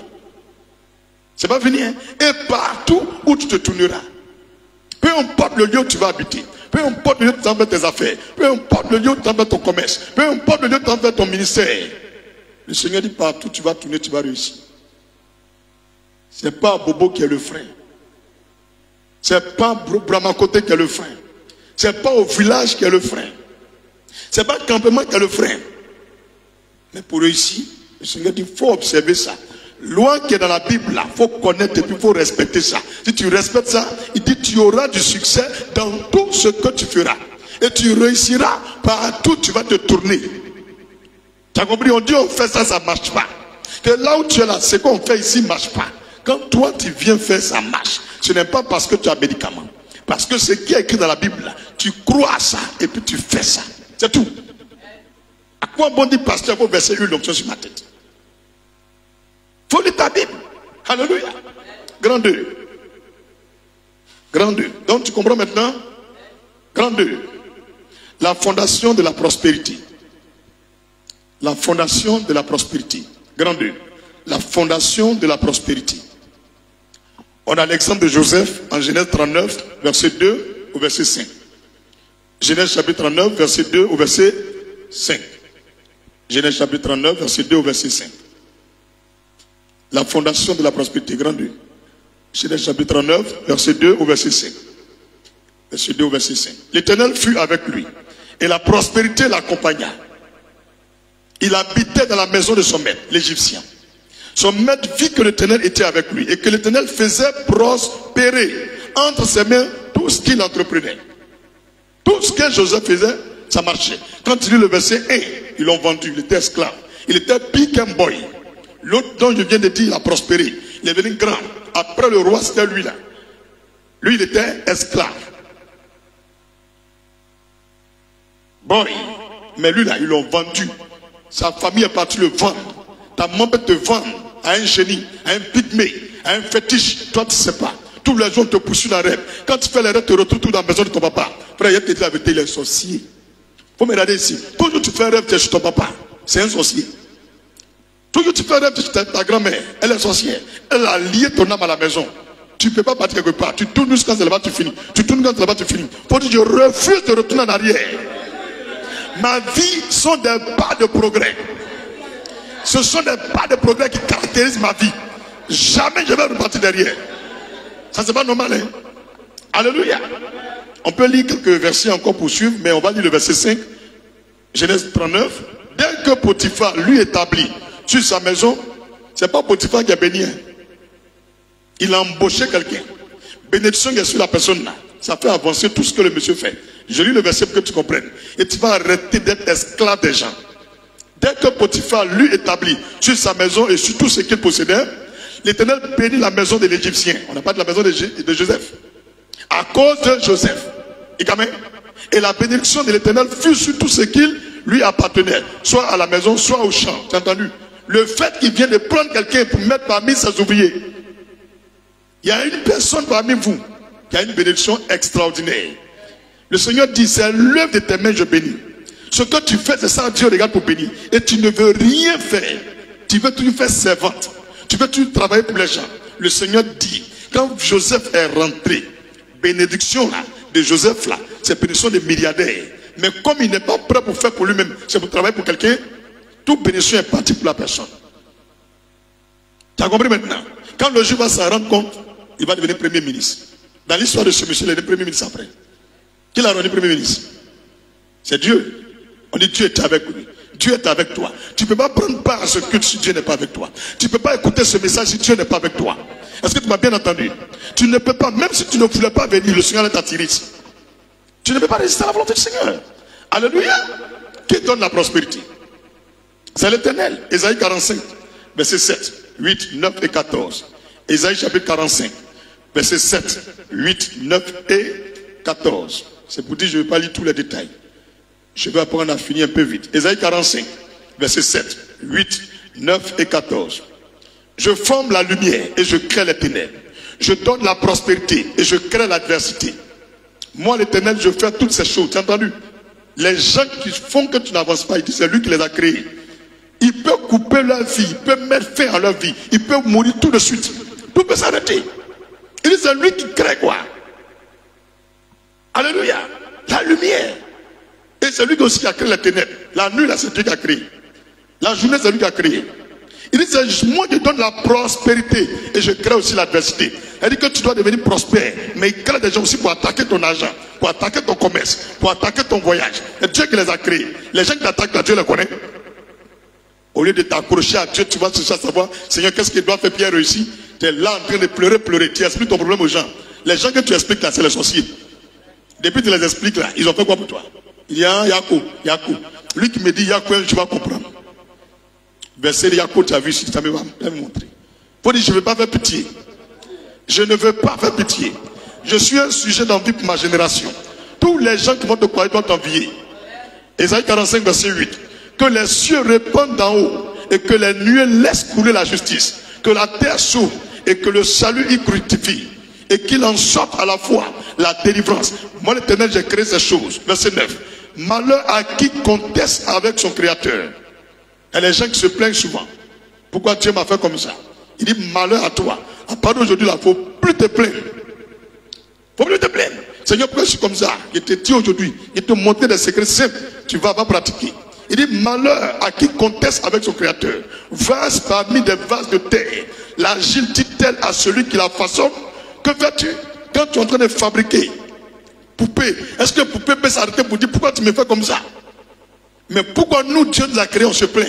C'est pas fini, hein? Et partout où tu te tourneras. Peu importe le lieu où tu vas habiter. Peu importe le lieu où tu vas faire tes affaires. Peu importe le lieu où tu vas faire ton commerce. Peu importe le lieu où tu vas faire ton ministère. Le Seigneur dit partout où tu vas tourner, tu vas réussir. Ce n'est pas Bobo qui est le frein. Ce n'est pas Bramakote qui est le frein. Ce n'est pas au village qui est le frein. Ce n'est pas le campement qui est le frein. Mais pour réussir, le Seigneur dit il faut observer ça. Loi qui est dans la Bible, il faut connaître et puis il faut respecter ça. Si tu respectes ça, il dit tu auras du succès dans tout ce que tu feras. Et tu réussiras partout, tu vas te tourner. Tu as compris? On dit on fait ça, ça ne marche pas. Que là où tu es là, ce qu'on fait ici ne marche pas. Quand toi tu viens faire, ça marche. Ce n'est pas parce que tu as médicament. Parce que ce qui est écrit dans la Bible, tu crois à ça et puis tu fais ça. C'est tout. À quoi bon dit pasteur, il faut verser une onction sur ma tête? Il faut lire ta Bible. Alléluia. Grand 2. Grand 2. Donc tu comprends maintenant? Grand 2. La fondation de la prospérité. La fondation de la prospérité. Grand 2. La fondation de la prospérité. On a l'exemple de Joseph en Genèse 39, verset 2 au verset 5. Genèse chapitre 39, verset 2 au verset 5. Genèse chapitre 39, verset 2 au verset 5. La fondation de la prospérité, grand 2. Genèse chapitre 39, verset 2 au verset 5. Verset 2 au verset 5. L'Éternel fut avec lui, et la prospérité l'accompagna. Il habitait dans la maison de son maître, l'Égyptien. Son maître vit que l'Éternel était avec lui, et que l'Éternel faisait prospérer entre ses mains tout ce qu'il entreprenait. Tout ce que Joseph faisait, ça marchait. Quand tu lis le verset 1, ils l'ont vendu, il était esclave. Il était pick and boy. L'autre dont je viens de dire, il a prospéré. Il est devenu grand. Après le roi, c'était lui là. Lui, il était esclave. Boy. Mais lui là, ils l'ont vendu. Sa famille est partie le vendre. Ta maman peut te vendre à un génie, à un pygmée, à un fétiche. Toi, tu ne sais pas. Tous les jours, on te poursuit dans le rêve. Quand tu fais les rêves, tu te retrouves tout dans la maison de ton papa. Frère, il y a peut-être la vérité, il est sorcier. Il faut me regarder ici. Toujours tu fais un rêve, tu es chez ton papa. C'est un sorcier. Toujours tu fais un rêve, tu es chez ta grand-mère. Elle est sorcière. Elle a lié ton âme à la maison. Tu ne peux pas partir quelque part. Tu tournes jusqu'à là-bas, tu finis. Tu tournes jusqu'à là-bas, tu finis. Faut dire, je refuse de retourner en arrière. Ma vie sont des pas de progrès. Ce sont des pas de progrès qui caractérisent ma vie. Jamais je vais repartir derrière. Ça, c'est pas normal, hein? Alléluia. On peut lire quelques versets encore pour suivre, mais on va lire le verset 5. Genèse 39. Dès que Potiphar lui établit sur sa maison, c'est pas Potiphar qui a béni. Hein? Il a embauché quelqu'un. Bénédiction qui est sur la personne là. Ça fait avancer tout ce que le monsieur fait. Je lis le verset pour que tu comprennes. Et tu vas arrêter d'être esclave des gens. Dès que Potiphar lui établit sur sa maison et sur tout ce qu'il possédait, l'Éternel bénit la maison de l'Égyptien. On n'a pas de la maison de Joseph. À cause de Joseph. Et la bénédiction de l'Éternel fut sur tout ce qu'il lui appartenait. Soit à la maison, soit au champ. Tu as entendu? Le fait qu'il vienne de prendre quelqu'un pour mettre parmi ses ouvriers. Il y a une personne parmi vous qui a une bénédiction extraordinaire. Le Seigneur dit, c'est l'œuvre de tes mains, je bénis. Ce que tu fais, c'est ça, Dieu regarde pour bénir. Et tu ne veux rien faire. Tu veux toujours faire servante. Tu veux toujours travailler pour les gens. Le Seigneur dit, quand Joseph est rentré, bénédiction là, de Joseph là, c'est bénédiction des milliardaires. Mais comme il n'est pas prêt pour faire pour lui-même, c'est pour travailler pour quelqu'un, toute bénédiction est partie pour la personne. Tu as compris maintenant? Quand le juif va s'en rendre compte, il va devenir premier ministre. Dans l'histoire de ce monsieur, il est premier ministre après. Qui l'a rendu premier ministre? C'est Dieu. On dit Dieu est avec lui. Dieu est avec toi. Tu ne peux pas prendre part à ce culte si Dieu n'est pas avec toi. Tu ne peux pas écouter ce message si Dieu n'est pas avec toi. Est-ce que tu m'as bien entendu? Tu ne peux pas, même si tu ne voulais pas venir, le Seigneur est attiré. Tu ne peux pas résister à la volonté du Seigneur. Alléluia. Qui donne la prospérité? C'est l'Éternel. Ésaïe 45, verset 7, 8, 9 et 14. Ésaïe chapitre 45, verset 7, 8, 9 et 14. C'est pour dire, je ne vais pas lire tous les détails. Je vais apprendre à finir un peu vite. Ésaïe 45, verset 7, 8, 9 et 14. Je forme la lumière et je crée les ténèbres. Je donne la prospérité et je crée l'adversité. Moi, l'Éternel, je fais toutes ces choses. Tu as entendu? Les gens qui font que tu n'avances pas, il dit, c'est lui qui les a créés. Il peut couper leur vie, il peut mettre fin à leur vie, il peut mourir tout de suite. Tout peut s'arrêter. Il dit, c'est lui qui crée quoi? Alléluia. La lumière. Et c'est lui aussi qui a créé les ténèbres. La nuit, là, c'est Dieu qui a créé. La journée, c'est lui qui a créé. Il dit, c'est moi qui donne la prospérité et je crée aussi l'adversité. Il dit que tu dois devenir prospère, mais il crée des gens aussi pour attaquer ton argent, pour attaquer ton commerce, pour attaquer ton voyage. C'est Dieu qui les a créés. Les gens qui t'attaquent, là, Dieu les connaît. Au lieu de t'accrocher à Dieu, tu vas chercher à savoir, Seigneur, qu'est-ce qu'il doit faire Pierre réussir? Tu es là en train de pleurer. Tu expliques ton problème aux gens. Les gens que tu expliques là, c'est les sorciers. Depuis que tu les expliques là, ils ont fait quoi pour toi? Il y a Yako. Lui qui me dit Yako, je vais comprendre. Verset de Yako, tu as vu ici, ça me va me montrer. Faut dire, je ne veux pas faire pitié. Je ne veux pas faire pitié. Je suis un sujet d'envie pour ma génération. Tous les gens qui vont te croire doivent t'envier. Ésaïe 45, verset 8. Que les cieux répandent d'en haut et que les nuées laissent couler la justice. Que la terre s'ouvre et que le salut y fructifie. Et qu'il en sorte à la fois la délivrance. Moi, l'Éternel, j'ai créé ces choses. Verset 9. Malheur à qui conteste avec son Créateur. Et les gens qui se plaignent souvent. Pourquoi Dieu m'a fait comme ça? Il dit malheur à toi. À part d'aujourd'hui, il ne faut plus te plaindre. Il ne faut plus te plaindre. Seigneur, pourquoi je suis comme ça? Il te dit aujourd'hui, il te montre des secrets simples. Tu vas pratiquer. Il dit malheur à qui conteste avec son Créateur. Vase parmi des vases de terre. L'argile dit-elle à celui qui la façonne. Que fais-tu quand tu es en train de fabriquer poupée? Est-ce que poupée peut s'arrêter pour dire pourquoi tu me fais comme ça? Mais pourquoi nous, Dieu nous a créés, on se plaint?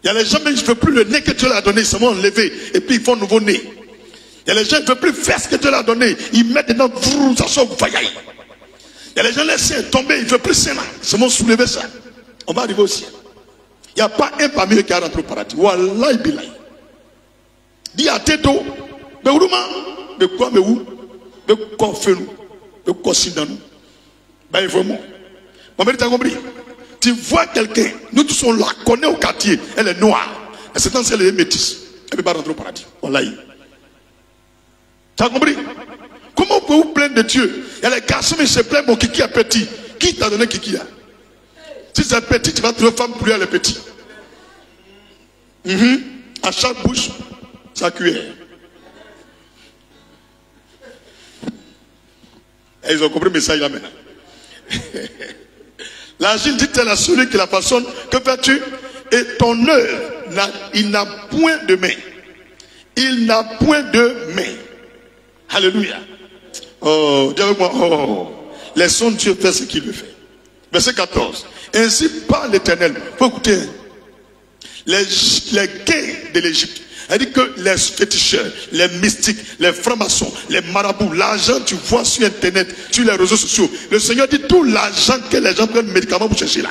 Il y a les gens, mais ils ne veulent plus le nez que Dieu leur a donné, ils se vont enlever et puis ils font un nouveau nez. Il y a les gens qui ne veulent plus faire ce que Dieu leur a donné, ils mettent dedans, ça sort vaillait. Il y a les gens, les seins tombés, ils ne veulent plus ça, ils se vont soulever ça. On va arriver au ciel. Il n'y a pas un parmi eux qui a rentré au paradis. Wallah billahi. Dis à Této, mais où mais quoi, mais où? Mais quoi fait-nous? Mais quoi si dans nous? Ben vraiment. Mon mère, tu as compris? Tu vois quelqu'un, nous tous on la connaît au quartier, elle est noire. Et c'est dans elle est métisse. Elle ne peut pas rentrer au paradis. Wallah. Tu as compris? Comment pouvez-vous plaindre de Dieu? Il y a les garçons, mais ils se plaignent, mon kiki est petit. Qui t'a donné kiki là? Si c'est petit, tu vas trouver femme plus elle est petit. À chaque bouche, sa cuillère. Et ils ont compris le message là maintenant. L'argile dit-elle à celui qui la façonne, que fais-tu? Et ton œuvre, il n'a point de main. Il n'a point de main. Alléluia. Oh, dis avec moi, oh, laissons Dieu faire ce qu'il veut faire. Verset 14. Ainsi parle l'Éternel. Faut écouter. Les gains de l'Égypte. Elle dit que les féticheurs, les mystiques, les francs-maçons, les marabouts, l'argent, tu vois sur Internet, sur les réseaux sociaux. Le Seigneur dit tout l'argent que les gens prennent médicaments pour chercher là.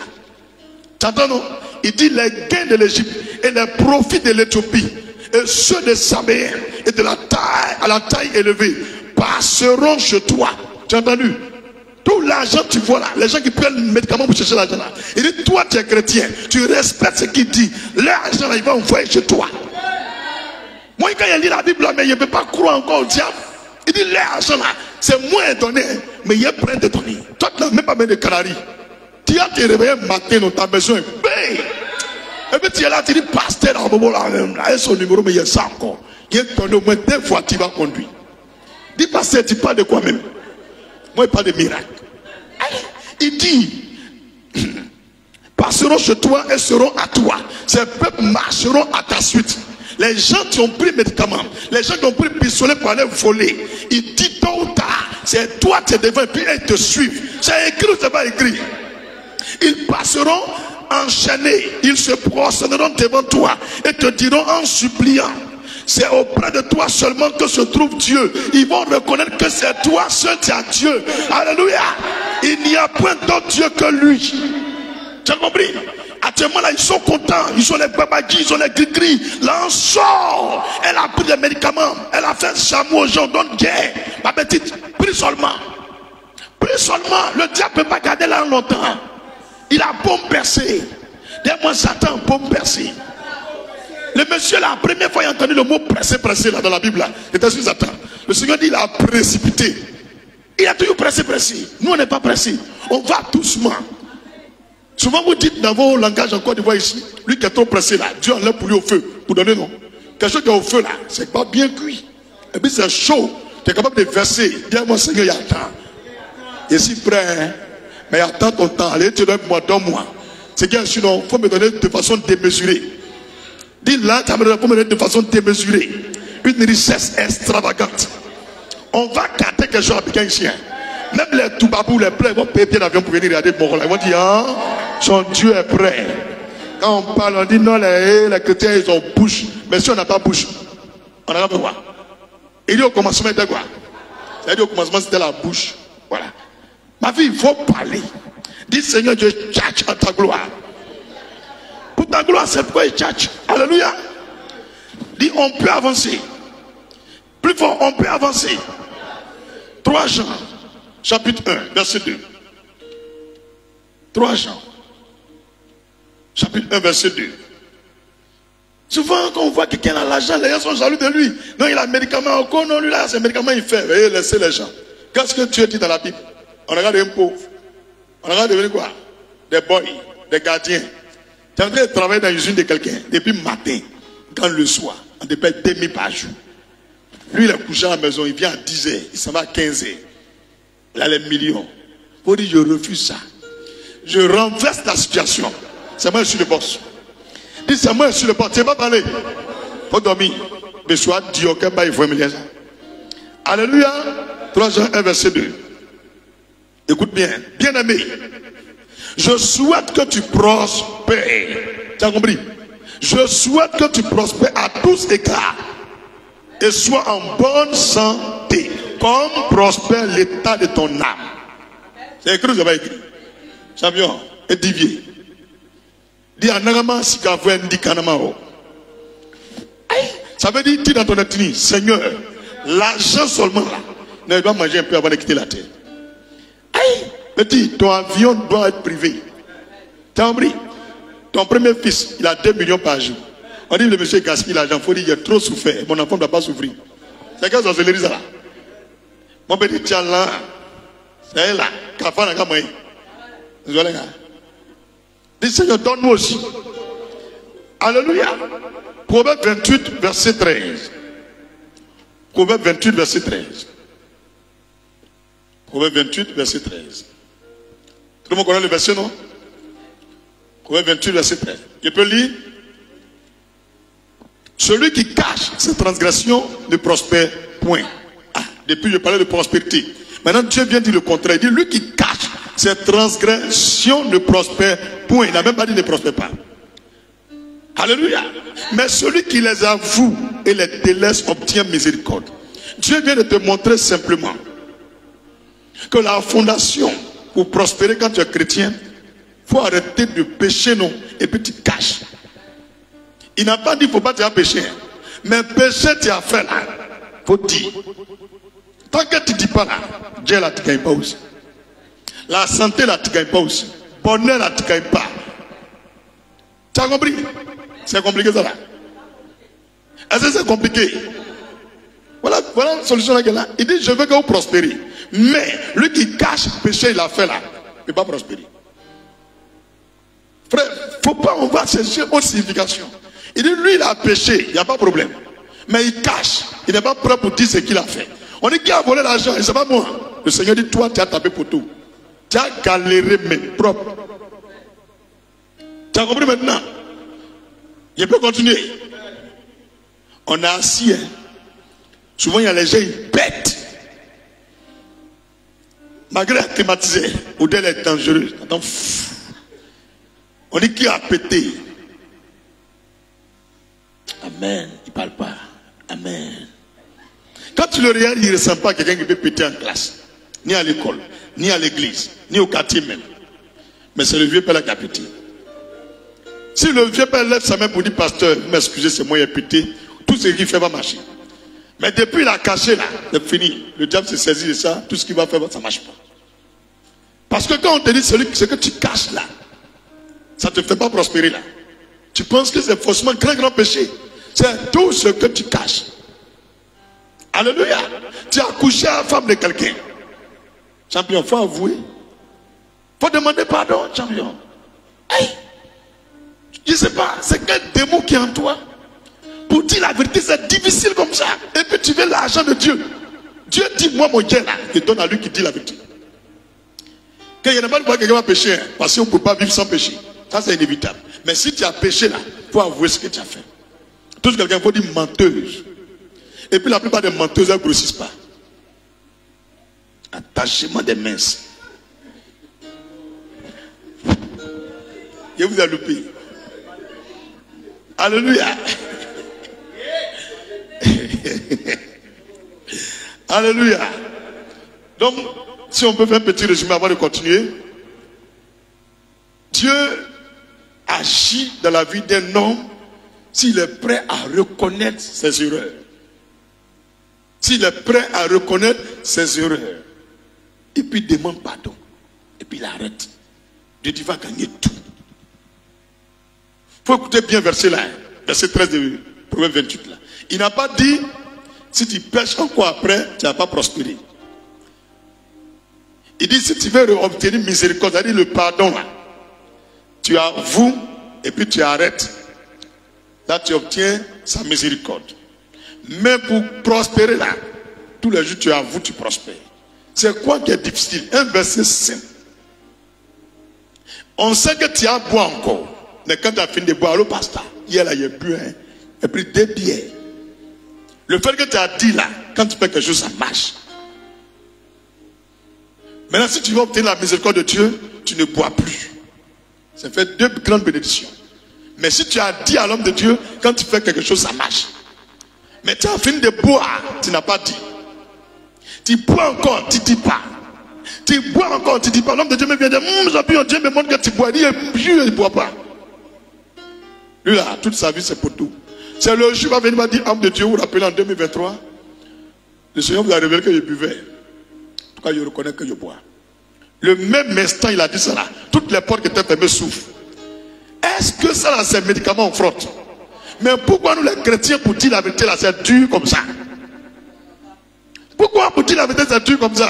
Tu entends, non? Il dit les gains de l'Égypte et les profits de l'Éthiopie et ceux des Saméens et de la taille, à la taille élevée passeront chez toi. Tu as entendu? Tout l'argent, tu vois là, les gens qui prennent le médicament pour chercher l'argent là. Il dit, toi tu es chrétien, tu respectes ce qu'il dit. L'argent là, il va envoyer chez toi. Moi, quand il lit la Bible là, mais il ne peut pas croire encore au diable. Il dit, l'argent là, c'est moins donné, mais il est prêt de donner. Toi, tu n'as même pas besoin de canaries. Tu as te réveillé un matin, tu as besoin. Et puis tu es là, tu dis, pasteur, là, et son numéro, mais il y a ça encore. Il est donné au moins 2 fois, tu vas conduire. Dis, pasteur, tu parles de quoi même? Moi, il parle de miracle. Il dit, passeront chez toi et seront à toi. Ces peuples marcheront à ta suite. Les gens qui ont pris médicaments, les gens qui ont pris pistolet pour aller voler, il dit tôt ou tard, c'est toi qui es devant et puis ils te suivent. C'est écrit ou c'est pas écrit? Ils passeront enchaînés, ils se prosterneront devant toi et te diront en suppliant, c'est auprès de toi seulement que se trouve Dieu. Ils vont reconnaître que c'est toi seul qui as Dieu. Alléluia. Il n'y a point d'autre Dieu que lui. Tu as compris? Actuellement là, ils sont contents. Ils ont les babadis, ils ont les gris-gris. Là, on sort. Elle a pris des médicaments. Elle a fait chameau aux gens. Donne guerre. Ma petite, pris seulement. Pris seulement. Le diable ne peut pas garder là longtemps. Il a bombe percée. Dis-moi, Satan, bombe percée. Le monsieur, la première fois, il a entendu le mot pressé, pressé là dans la Bible. C'était sur Satan. Le Seigneur dit, il a précipité. Il a toujours pressé, pressé. Nous, on n'est pas pressé. On va doucement. Souvent, vous dites dans vos langages en Côte d'Ivoire ici, lui qui est trop pressé là, Dieu enlève pour lui au feu. Pour donner non. Quelque chose qui est au feu là, c'est pas bien cuit. Et puis c'est chaud. Tu es capable de verser. Dis-moi, Seigneur, il y a temps. Je suis prêt, hein? Mais attends ton temps. Allez, tu donnes-moi, donne-moi. C'est bien sûr, il faut me donner de façon démesurée. Dis là, tu vas me donner de façon démesurée. Une richesse extravagante. On va garder quelque chose avec un chien. Même les toubabous, les plaies, ils vont payer pied d'avion pour venir regarder mon rôle. Ils vont dire, ah, son Dieu est prêt. Quand on parle, on dit non, les chrétiens, ils ont bouche. Mais si on n'a pas bouche, on n'a pas quoi. Il dit au commencement, c'était quoi? C'est-à-dire au commencement, c'était la bouche. Voilà. Ma fille, il faut parler. Dis, Seigneur Dieu, tchatch à ta gloire. Pour ta gloire, c'est pourquoi il tchatch. Alléluia. Dis, on peut avancer. Plus fort, on peut avancer. 3 Jean, chapitre 1, verset 2. 3 Jean, chapitre 1, verset 2. Souvent, quand on voit quelqu'un a l'argent, les gens sont jaloux de lui. Non, il a un médicament encore. Non, lui là, c'est un médicament, il fait. Veuillez laisser les gens. Qu'est-ce que Dieu dit dans la Bible? On regarde un pauvre. On regarde devenir quoi? Des boys, des gardiens. Tu es en train de travailler dans l'usine de quelqu'un depuis le matin, quand le soir, on te paye 2000 par jour. Lui, il est couché à la maison, il vient à 10 h, il s'en va à 15 h. Il a les millions. Il faut dire, je refuse ça. Je renverse la situation. C'est moi, je suis le boss. Dis, c'est moi, je suis le boss. Tu ne vas pas parler. Il faut dormir. Mais soit Dieu, il faut me ça. Alléluia. 3 Jean 1, verset 2. Écoute bien. Bien-aimé, je souhaite que tu prospères. Tu as compris? Je souhaite que tu prospères à tous égards et sois en bonne santé, comme prospère l'état de ton âme. C'est écrit ou c'est pas écrit? Champion, et divier. Dis en agama si kavou ndi kanamao. Ça veut dire, dis dans ton ethnie, Seigneur, l'argent seulement là, ne doit manger un peu avant de quitter la terre. Petit, ton avion doit être privé. Tu as compris? Ton premier fils, il a 2 millions par jour. On dit le monsieur gaspille l'argent, il faut dire il a trop souffert. Mon enfant ne doit pas souffrir. C'est quelle sorcellerie ça là? Mon petit tiens là, c'est là. Kafana Kamay. Dis Seigneur, donne-moi aussi. Alléluia. Proverbe 28, verset 13. Proverbe 28, verset 13. Proverbe 28, verset 13. Tout le monde connaît le verset, non? Proverbe 28, verset 13. Je peux lire? Celui qui cache ses transgressions ne prospère point. Ah, depuis je parlais de prospérité. Maintenant Dieu vient dire le contraire. Il dit lui qui cache ses transgressions ne prospère point. Il n'a même pas dit ne prospère pas. Alléluia. Mais celui qui les avoue et les délaisse obtient miséricorde. Dieu vient de te montrer simplement que la fondation pour prospérer quand tu es chrétien, il faut arrêter de pécher, non? Et puis tu caches. Il n'a pas dit qu'il ne faut pas te pécher. Mais pécher, tu as fait là. Il faut dire. Tant que tu ne dis pas là, Dieu là, tu ne gagnes pas aussi. La santé là, tu ne gagnes pas aussi. Bonheur là, tu ne gagnes pas. Tu as compris? C'est compliqué ça là. Est-ce que c'est compliqué? Voilà la solution là qu'il a. Il dit, je veux que vous prospérez. Mais lui qui cache le péché, il a fait là. Il ne peut pas prospérer. Frère, il ne faut pas, on va chercher autre signification. Il dit, lui, il a péché, il n'y a pas de problème. Mais il cache, il n'est pas prêt pour dire ce qu'il a fait. On dit, qui a volé l'argent? Et ce n'est pas moi. Le Seigneur dit, toi, tu as tapé pour tout. Tu as galéré, mais propre. Tu as compris maintenant? Je peux continuer. On a assis. Hein. Souvent, il y a les gens, ils pètent. Malgré être climatisé, Odell est dangereux. Attends, on dit qui a pété? Amen. Il ne parle pas. Amen. Quand tu le regardes, il ne ressemble pas à quelqu'un qui peut péter en classe. Ni à l'école, ni à l'église, ni au quartier même. Mais c'est le vieux père qui a pété. Si le vieux père lève sa main pour dire, pasteur, vous m'excusez, c'est moi qui ai pété, tout ce qu'il fait va marcher. Mais depuis il a caché là, c'est fini. Le diable se saisit de ça, tout ce qu'il va faire, ça ne marche pas. Parce que quand on te dit ce que tu caches là, ça ne te fait pas prospérer là. Tu penses que c'est forcément un très grand péché. C'est tout ce que tu caches. Alléluia. Tu as couché à la femme de quelqu'un. Champion, il faut avouer. Il faut demander pardon, champion. Hey, je ne sais pas, c'est quel démon qui est en toi. Pour dire la vérité, c'est difficile comme ça. Et puis tu veux l'argent de Dieu. Dieu dit, moi mon Dieu là, je donne à lui qui dit la vérité. Quand il n'y a pas de quoi quelqu'un va pécher, hein, parce qu'on ne peut pas vivre sans péché. Ça c'est inévitable. Mais si tu as péché là, il faut avouer ce que tu as fait. Tout quelqu'un, il faut dire menteuse. Et puis la plupart des menteuses, elles ne grossissent pas. Attachement des mains. Je vous ai loupé. Alléluia. Alléluia. Donc, si on peut faire un petit résumé avant de continuer. Dieu agit dans la vie d'un homme s'il est prêt à reconnaître ses erreurs. S'il est prêt à reconnaître ses erreurs. Et puis il demande pardon. Et puis il arrête. Dieu dit, va gagner tout. Il faut écouter bien verset là. Verset 13 de Proverbe 28 là. Il n'a pas dit, si tu pêches encore après, tu n'as pas prospéré. Il dit, si tu veux obtenir miséricorde, c'est-à-dire le pardon là. Tu avoues et puis tu arrêtes. Là, tu obtiens sa miséricorde. Mais pour prospérer là, tous les jours tu avoues, tu prospères. C'est quoi qui est difficile? Un verset simple. On sait que tu as boire encore. Mais quand tu as fini de boire, allô pasteur, hier là, il a bu, hein, il a pris 2 bières. Le fait que tu as dit là, quand tu fais quelque chose, ça marche. Maintenant, si tu veux obtenir la miséricorde de Dieu, tu ne bois plus. Ça fait 2 grandes bénédictions. Mais si tu as dit à l'homme de Dieu, quand tu fais quelque chose, ça marche. Mais tu as fini de boire, tu n'as pas dit. Tu bois encore, tu ne dis pas. Tu bois encore, tu ne dis pas. L'homme de Dieu me vient dire, Dieu me montre que tu bois. Il ne boit pas. Lui là, toute sa vie, c'est pour tout. C'est le jour où va venir, va dire, âme de Dieu, vous vous rappelez en 2023, le Seigneur vous a révélé que je buvais. En tout cas, je reconnais que je bois. Le même instant, il a dit ça là. Toutes les portes qui étaient fermées s'ouvrent. Est-ce que ça là, c'est un médicament, on frotte? Mais pourquoi nous les chrétiens, pour dire la vérité là, c'est dur comme ça? Pourquoi pour dire la vérité, c'est dur comme ça?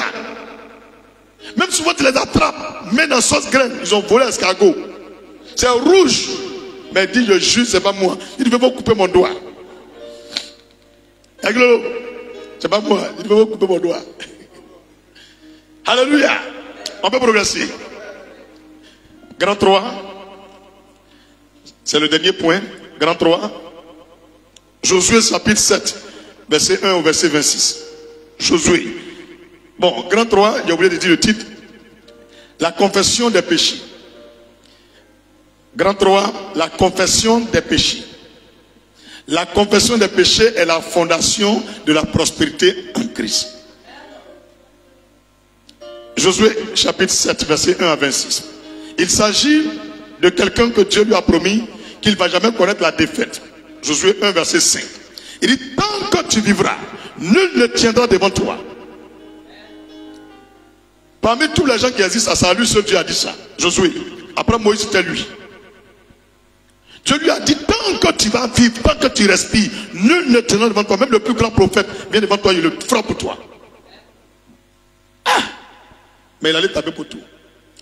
Même souvent, tu les attrapes, mais dans sauce graine, ils ont volé l'escargot. C'est rouge. Mais il dit, je jure, c'est pas moi. Il dit, je vais couper mon doigt. C'est pas moi. Il dit, je vais couper mon doigt. Alléluia. On peut progresser. Grand 3. C'est le dernier point. Grand 3. Josué chapitre 7, verset 1 au verset 26. Josué. Bon, grand 3, j'ai oublié de dire le titre. La confession des péchés. Grand 3, la confession des péchés. La confession des péchés est la fondation de la prospérité en Christ. Josué chapitre 7, verset 1 à 26. Il s'agit de quelqu'un que Dieu lui a promis qu'il ne va jamais connaître la défaite. Josué 1, verset 5. Il dit, tant que tu vivras, nul ne tiendra devant toi. Parmi tous les gens qui existent, à lui seul Dieu a dit ça. Josué. Après Moïse, c'était lui. Dieu lui a dit, tant que tu vas vivre, tant que tu respires, nul ne tiendra devant toi. Même le plus grand prophète vient devant toi, il le fera pour toi. Ah! Mais il allait taper pour tout.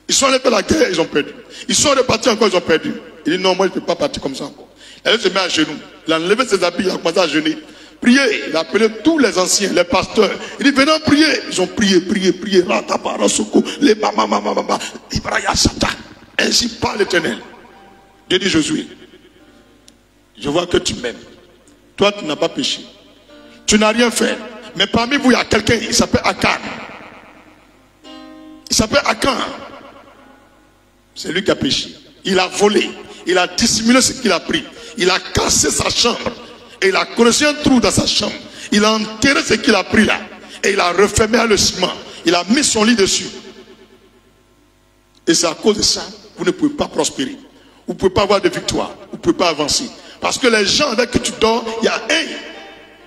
Ils sont allés faire la guerre, ils ont perdu. Ils sont repartis encore, ils ont perdu. Il dit, non, moi je ne peux pas partir comme ça encore. Elle se met à genoux. Il a enlevé ses habits, il a commencé à jeûner. Prier. Il a appelé tous les anciens, les pasteurs. Il dit, venez prier. Ils ont prié. Les mamamamamama. Ibrahim Sata. Ainsi parle l'Éternel. Dieu dit, Josué, je vois que tu m'aimes. Toi, tu n'as pas péché. Tu n'as rien fait. Mais parmi vous, il y a quelqu'un, il s'appelle Akan. Il s'appelle Akan. C'est lui qui a péché. Il a volé. Il a dissimulé ce qu'il a pris. Il a cassé sa chambre. Et il a creusé un trou dans sa chambre. Il a enterré ce qu'il a pris là. Et il a refermé le ciment. Il a mis son lit dessus. Et c'est à cause de ça, vous ne pouvez pas prospérer. Vous ne pouvez pas avoir de victoire. Vous ne pouvez pas avancer. Parce que les gens avec qui tu dors, il y a un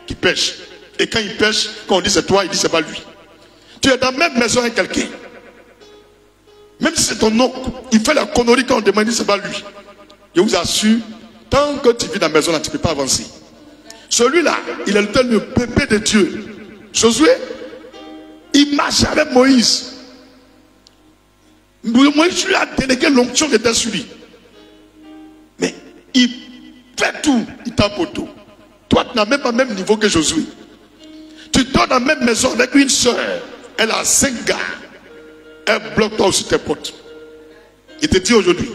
qui pêche. Et quand il pêche, quand on dit c'est toi, il dit c'est pas lui. Tu es dans la même maison avec quelqu'un. Même si c'est ton oncle, il fait la connerie quand on demande, il dit c'est pas lui. Je vous assure, tant que tu vis dans la maison là, tu ne peux pas avancer. Celui-là, il est le bébé de Dieu. Josué, il marche avec Moïse. Moïse lui a délégué l'onction qui était sur lui. Mais il fait tout, il tape pour tout. Toi, tu n'as même pas le même niveau que Josué. Tu dors dans la même maison avec une soeur. Elle a 5 gars. Elle bloque toi aussi tes potes. Il te dit aujourd'hui,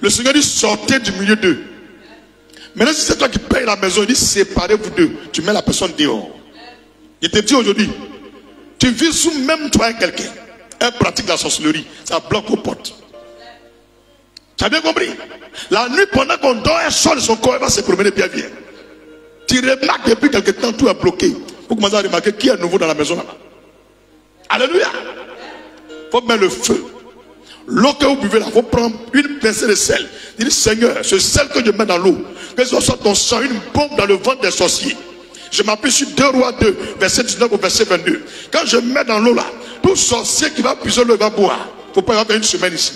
le Seigneur dit sortez du milieu d'eux. Maintenant, si c'est toi qui payes la maison, il dit séparez-vous d'eux. Tu mets la personne dehors. Il te dit aujourd'hui, tu vis sous même toi avec quelqu'un. Elle pratique la sorcellerie. Ça bloque aux portes. Tu as bien compris? La nuit, pendant qu'on dort, elle sort de son corps, elle va se promener bien bien. Tu remarques depuis quelque temps, tout est bloqué. Pour commencer à remarquer qui est nouveau dans la maison là-bas. Alléluia. Il faut mettre le feu. L'eau que vous buvez là, il faut prendre une pincée de sel. Il dit, Seigneur, ce sel que je mets dans l'eau, que ce soit ton sang, une bombe dans le ventre des sorciers. Je m'appuie sur 2 Rois 2, verset 19 au verset 22. Quand je mets dans l'eau là, tout sorcier qui va puiser l'eau, il va boire. Il ne faut pas y avoir une semaine ici.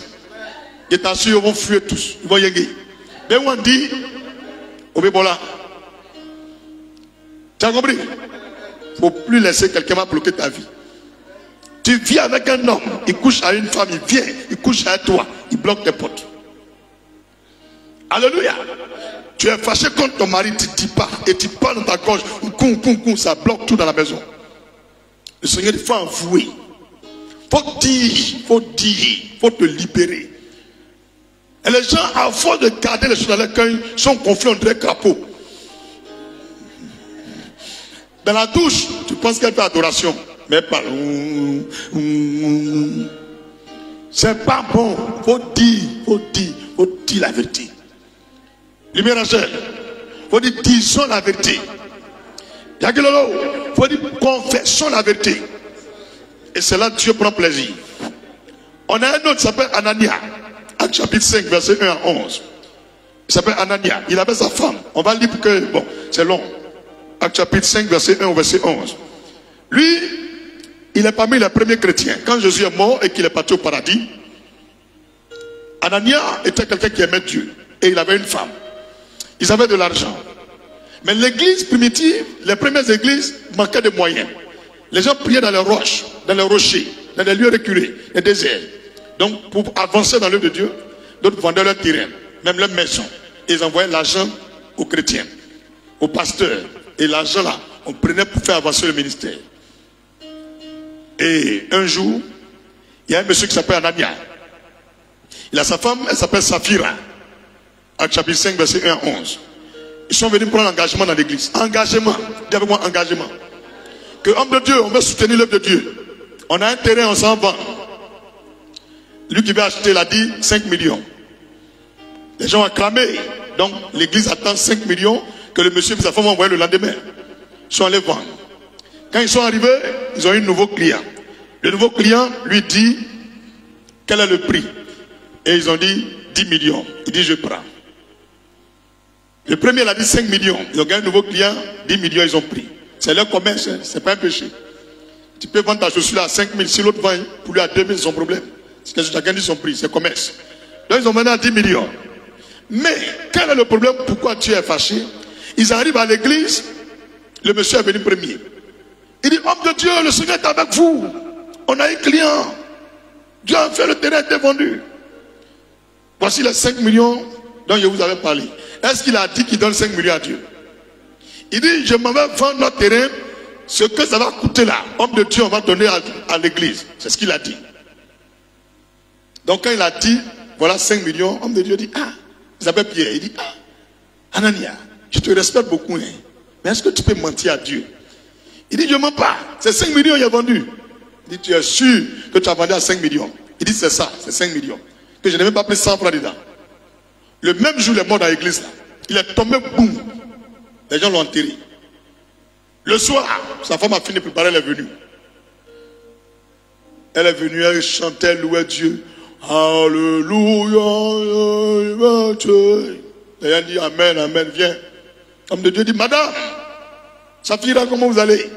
Et t'assure, ils vont fuir tous. Ils vont y aller. Mais on dit, Obébola, tu as compris? Il ne faut plus laisser quelqu'un bloquer ta vie. Tu vis avec un homme, il couche à une femme, il vient, il couche à toi, il bloque tes potes. Alléluia. Tu es fâché contre ton mari, tu ne dis pas, et tu parles dans ta gorge, ça bloque tout dans la maison. Le Seigneur, il faut avouer. Il faut te libérer. Et les gens, à force de garder les choses dans leur cœur, sont confiés, on dirait crapaud. Dans la douche, tu penses qu'elle fait adoration. Mais pas. C'est pas bon. Faut dire la vérité. Lumière Rachel. Faut dire, disons la vérité. Yagilolo. Faut dire, confessons la vérité. Et c'est là que Dieu prend plaisir. On a un autre qui s'appelle Anania. Acte chapitre 5, verset 1 à 11. Il s'appelle Anania. Il avait sa femme. On va lire pour que. Bon, c'est long. Acte chapitre 5, verset 1 au verset 11. Lui, il est parmi les premiers chrétiens. Quand Jésus est mort et qu'il est parti au paradis, Anania était quelqu'un qui aimait Dieu. Et il avait une femme. Ils avaient de l'argent. Mais l'église primitive, les premières églises manquaient de moyens. Les gens priaient dans les roches, dans les rochers, dans les lieux reculés, les déserts. Donc, pour avancer dans l'œuvre de Dieu, d'autres vendaient leur terrain, même leur maison. Et ils envoyaient l'argent aux chrétiens, aux pasteurs. Et l'argent là, on prenait pour faire avancer le ministère. Et un jour, Il y a un monsieur qui s'appelle Anania. Il a sa femme, elle s'appelle Saphira. Actes chapitre 5, verset 1 à 11. Ils sont venus prendre l'engagement dans l'église. Engagement. Dis avec moi, engagement. Que homme de Dieu, on veut soutenir l'œuvre de Dieu. On a un terrain, on s'en vend. Lui qui veut acheter, il a dit 5 millions. Les gens ont acclamé. Donc l'église attend 5 millions que le monsieur et sa femme ont envoyé le lendemain. Ils sont allés vendre. Quand ils sont arrivés, ils ont eu un nouveau client. Le nouveau client lui dit quel est le prix. Et ils ont dit 10 millions. Il dit je prends. Le premier il a dit 5 millions. Ils ont gagné un nouveau client, 10 millions ils ont pris. C'est leur commerce, hein? C'est pas un péché. Tu peux vendre ta chaussure à 5 000, si l'autre vend pour lui à 2 000, c'est son problème. C'est que chacun dit son prix, c'est commerce. Donc ils ont vendu à 10 millions. Mais quel est le problème? Pourquoi tu es fâché? Ils arrivent à l'église, le monsieur est venu premier. Il dit, homme de Dieu, le Seigneur est avec vous. On a un client. Dieu a fait, le terrain a été vendu. Voici les 5 millions dont je vous avais parlé. Est-ce qu'il a dit qu'il donne 5 millions à Dieu? Il dit, je m'en vais vendre notre terrain. Ce que ça va coûter là, homme de Dieu, on va donner à l'église. C'est ce qu'il a dit. Donc quand il a dit, voilà 5 millions, homme de Dieu dit, ah, il s'appelle Pierre. Il dit, ah, Anania, je te respecte beaucoup, hein, mais est-ce que tu peux mentir à Dieu? Il dit, je ne mens pas. C'est 5 millions qu'il a vendu. Il dit, tu es sûr que tu as vendu à 5 millions? Il dit, c'est ça, c'est 5 millions. Que je n'ai même pas pris 100 francs dedans. Le même jour, il est mort dans l'église là. Il est tombé, boum. Les gens l'ont enterré. Le soir, sa femme a fini de préparer, elle est venue. Elle est venue, elle chantait, elle louait Dieu. Alléluia. Les gens disent Amen, Amen, viens. Homme de Dieu dit, Madame, Saphira, comment vous allez?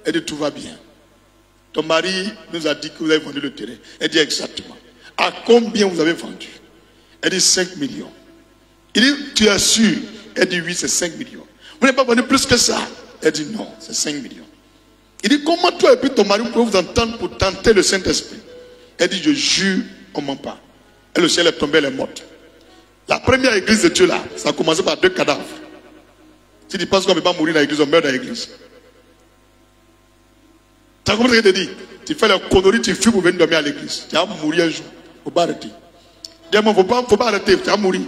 Elle dit, tout va bien. Ton mari nous a dit que vous avez vendu le terrain. Elle dit exactement. À combien vous avez vendu? Elle dit 5 millions. Il dit, tu es sûr? Elle dit, oui, c'est 5 millions. Vous n'avez pas vendu plus que ça? Elle dit, non, c'est 5 millions. Il dit, comment toi et puis ton mari pouvez vous entendre pour tenter le Saint-Esprit? Elle dit, je jure, on ne ment pas. Et le ciel est tombé, elle est morte. La première église de Dieu là, ça a commencé par 2 cadavres. Si tu penses qu'on ne peut pas mourir dans l'église, on meurt dans l'église. Tu as compris ce que je te dis? Tu fais la connerie, tu fuis pour venir dormir à l'église. Tu vas mourir un jour. Il ne faut pas arrêter. Il ne faut pas arrêter, tu vas mourir.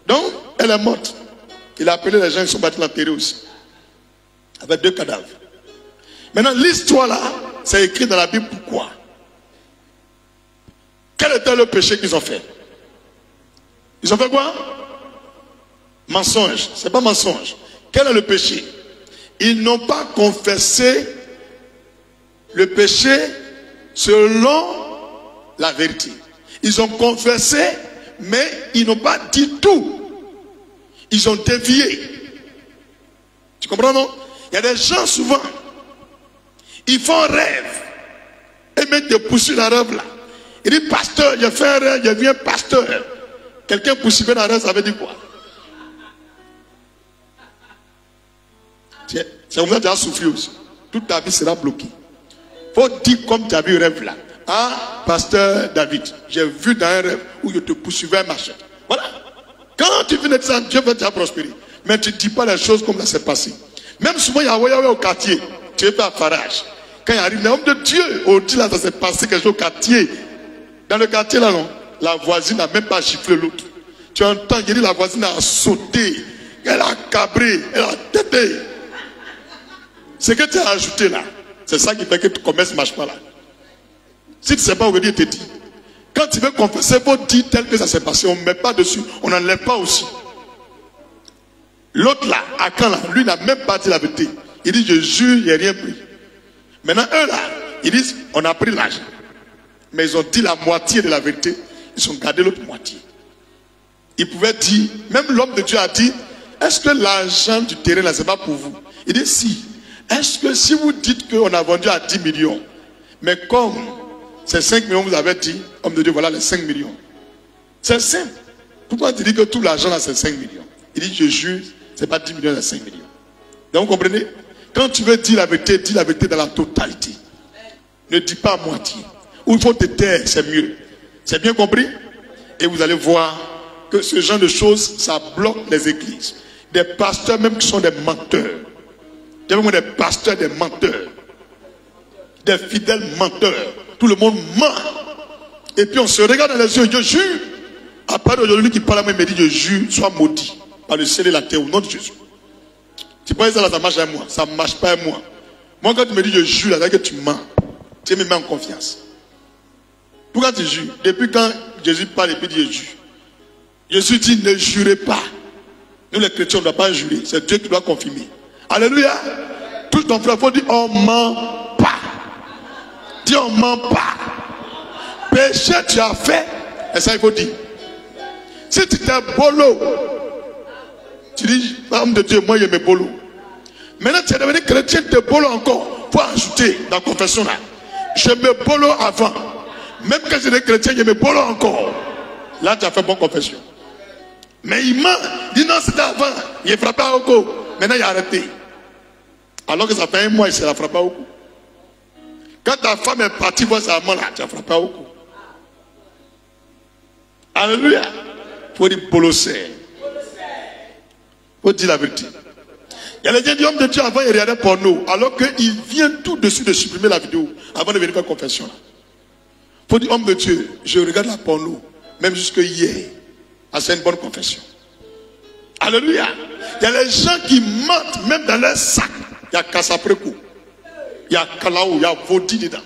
Donc, elle est morte. Il a appelé les gens, ils sont battus l'enterrer aussi. Avec 2 cadavres. Maintenant, l'histoire là, c'est écrit dans la Bible pourquoi? Quel était le péché qu'ils ont fait? Ils ont fait quoi? Mensonge. C'est pas mensonge. Quel est le péché? Ils n'ont pas confessé le péché selon la vérité. Ils ont confessé, mais ils n'ont pas dit tout. Ils ont dévié. Tu comprends, non? Il y a des gens souvent, ils font un rêve et mettent des poursuivre dans le rêve là. Il dit, pasteur, j'ai fait un rêve, j'ai vu un pasteur. Quelqu'un poursuivait dans le rêve, ça veut dire quoi? C'est comme ça que tu as souffert aussi. Toute ta vie sera bloquée. Il faut dire comme tu as vu un rêve là. Ah, pasteur David, j'ai vu dans un rêve où je te poursuivais un machin. Voilà. Quand tu viens de ça, Dieu va te prospérer. Mais tu ne dis pas les choses comme ça s'est passé. Même souvent, il y a Yahweh au quartier. Tu es fait à Farage. Quand il arrive, l'homme de Dieu, on dit là, ça s'est passé quelque chose au quartier. Dans le quartier là, non, la voisine n'a même pas giflé l'autre. Tu entends, il dit la voisine a sauté, elle a cabré, elle a tété. Ce que tu as ajouté là, c'est ça qui fait que ton commerce ne marche pas là. Si tu ne sais pas où Dieu te dit, quand tu veux confesser, il faut dire tel que ça s'est passé. On ne met pas dessus, on n'enlève pas aussi. L'autre là, Akan là, lui n'a même pas dit la vérité. Il dit, je jure, il n'y a rien pris. Maintenant, eux là, ils disent, on a pris l'argent. Mais ils ont dit la moitié de la vérité. Ils ont gardé l'autre moitié. Ils pouvaient dire, même l'homme de Dieu a dit, est-ce que l'argent du terrain là, c'est pas pour vous? Il dit, si. Est-ce que si vous dites qu'on a vendu à 10 millions, mais comme c'est 5 millions, vous avez dit, homme de Dieu, voilà les 5 millions. C'est simple. Pourquoi tu dis que tout l'argent là, c'est 5 millions? Il dit, je jure, c'est pas 10 millions, c'est 5 millions. Donc, vous comprenez? Quand tu veux dire la vérité, dis la vérité dans la totalité. Ne dis pas à moitié. Ou il faut te taire, c'est mieux. C'est bien compris? Et vous allez voir que ce genre de choses, ça bloque les églises. Des pasteurs même qui sont des menteurs. Des pasteurs, des menteurs. Des fidèles menteurs. Tout le monde ment. Et puis on se regarde dans les yeux, je jure. À part d'aujourd'hui qui parle à moi, il me dit, je jure, sois maudit par le ciel et la terre au nom de Jésus. Tu penses que ça marche à moi? Ça ne marche pas à moi. Moi, quand tu me dis, je jure, là, que tu mens. Tu me mets en confiance. Pourquoi tu jures? Depuis quand Jésus parle et puis dit, je jure. Jésus dit, ne jurez pas. Nous, les chrétiens, on ne doit pas jurer. C'est Dieu qui doit confirmer. Alléluia. Tout ton frère, il faut dire, on ne ment pas. Dis, on ne ment pas. Péché, tu as fait. Et ça, il faut dire. Si tu t'es bolo, tu dis, homme de Dieu, moi, je me bolo. Maintenant, tu es devenu chrétien, tu es bolo encore. Il faut ajouter dans la confession là. Je me bolo avant. Même quand j'étais chrétien, je me bolo encore. Là, tu as fait bonne confession. Mais il ment. Il dit non, c'était avant. Il a frappé au cou. Maintenant, il a arrêté. Alors que ça fait un mois, il s'est frappé au cou. Quand ta femme est partie voir sa maman là, tu as frappé au cou. Alléluia. Il faut dire bolossé. Il faut dire la vérité. Il y a les gens du homme de Dieu avant, il regardait porno. Alors qu'il vient tout dessus de supprimer la vidéo avant de venir faire confession. Il faut dire homme de Dieu, je regarde la porno. Même jusque hier. Ah, c'est une bonne confession. Alléluia. Il y a les gens qui mentent même dans leur sac. Il y a Kassaprekou. Il y a Kalaou. Il y a Vodi dedans.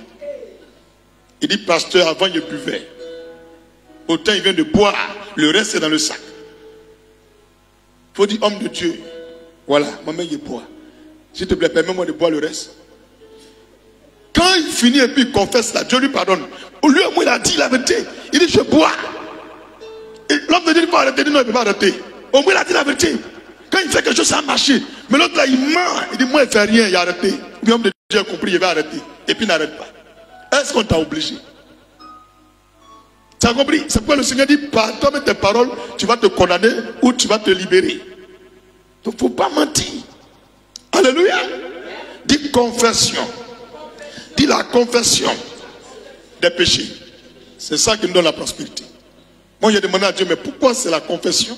Il dit, pasteur, avant il buvait. Autant il vient de boire. Le reste est dans le sac. Il faut dire, homme de Dieu. Voilà, moi-même il boit. S'il te plaît, permets-moi de boire le reste. Quand il finit et puis il confesse là, Dieu lui pardonne. Au lieu où il a dit la vérité, il dit, je bois. L'homme de Dieu ne peut pas arrêter. Il dit non, il ne peut pas arrêter. Au moins il a dit la vérité. Quand il fait quelque chose, ça a marché. Mais l'autre là, il ment. Il dit moi, il ne fait rien, il a arrêté. L'homme de Dieu a compris, il va arrêter. Et puis il n'arrête pas. Est-ce qu'on t'a obligé? Tu as compris? C'est pourquoi le Seigneur dit, par toi et tes paroles, tu vas te condamner ou tu vas te libérer. Donc il ne faut pas mentir. Alléluia. Dis confession. Dis la confession des péchés. C'est ça qui nous donne la prospérité. Moi j'ai demandé à Dieu, mais pourquoi c'est la confession?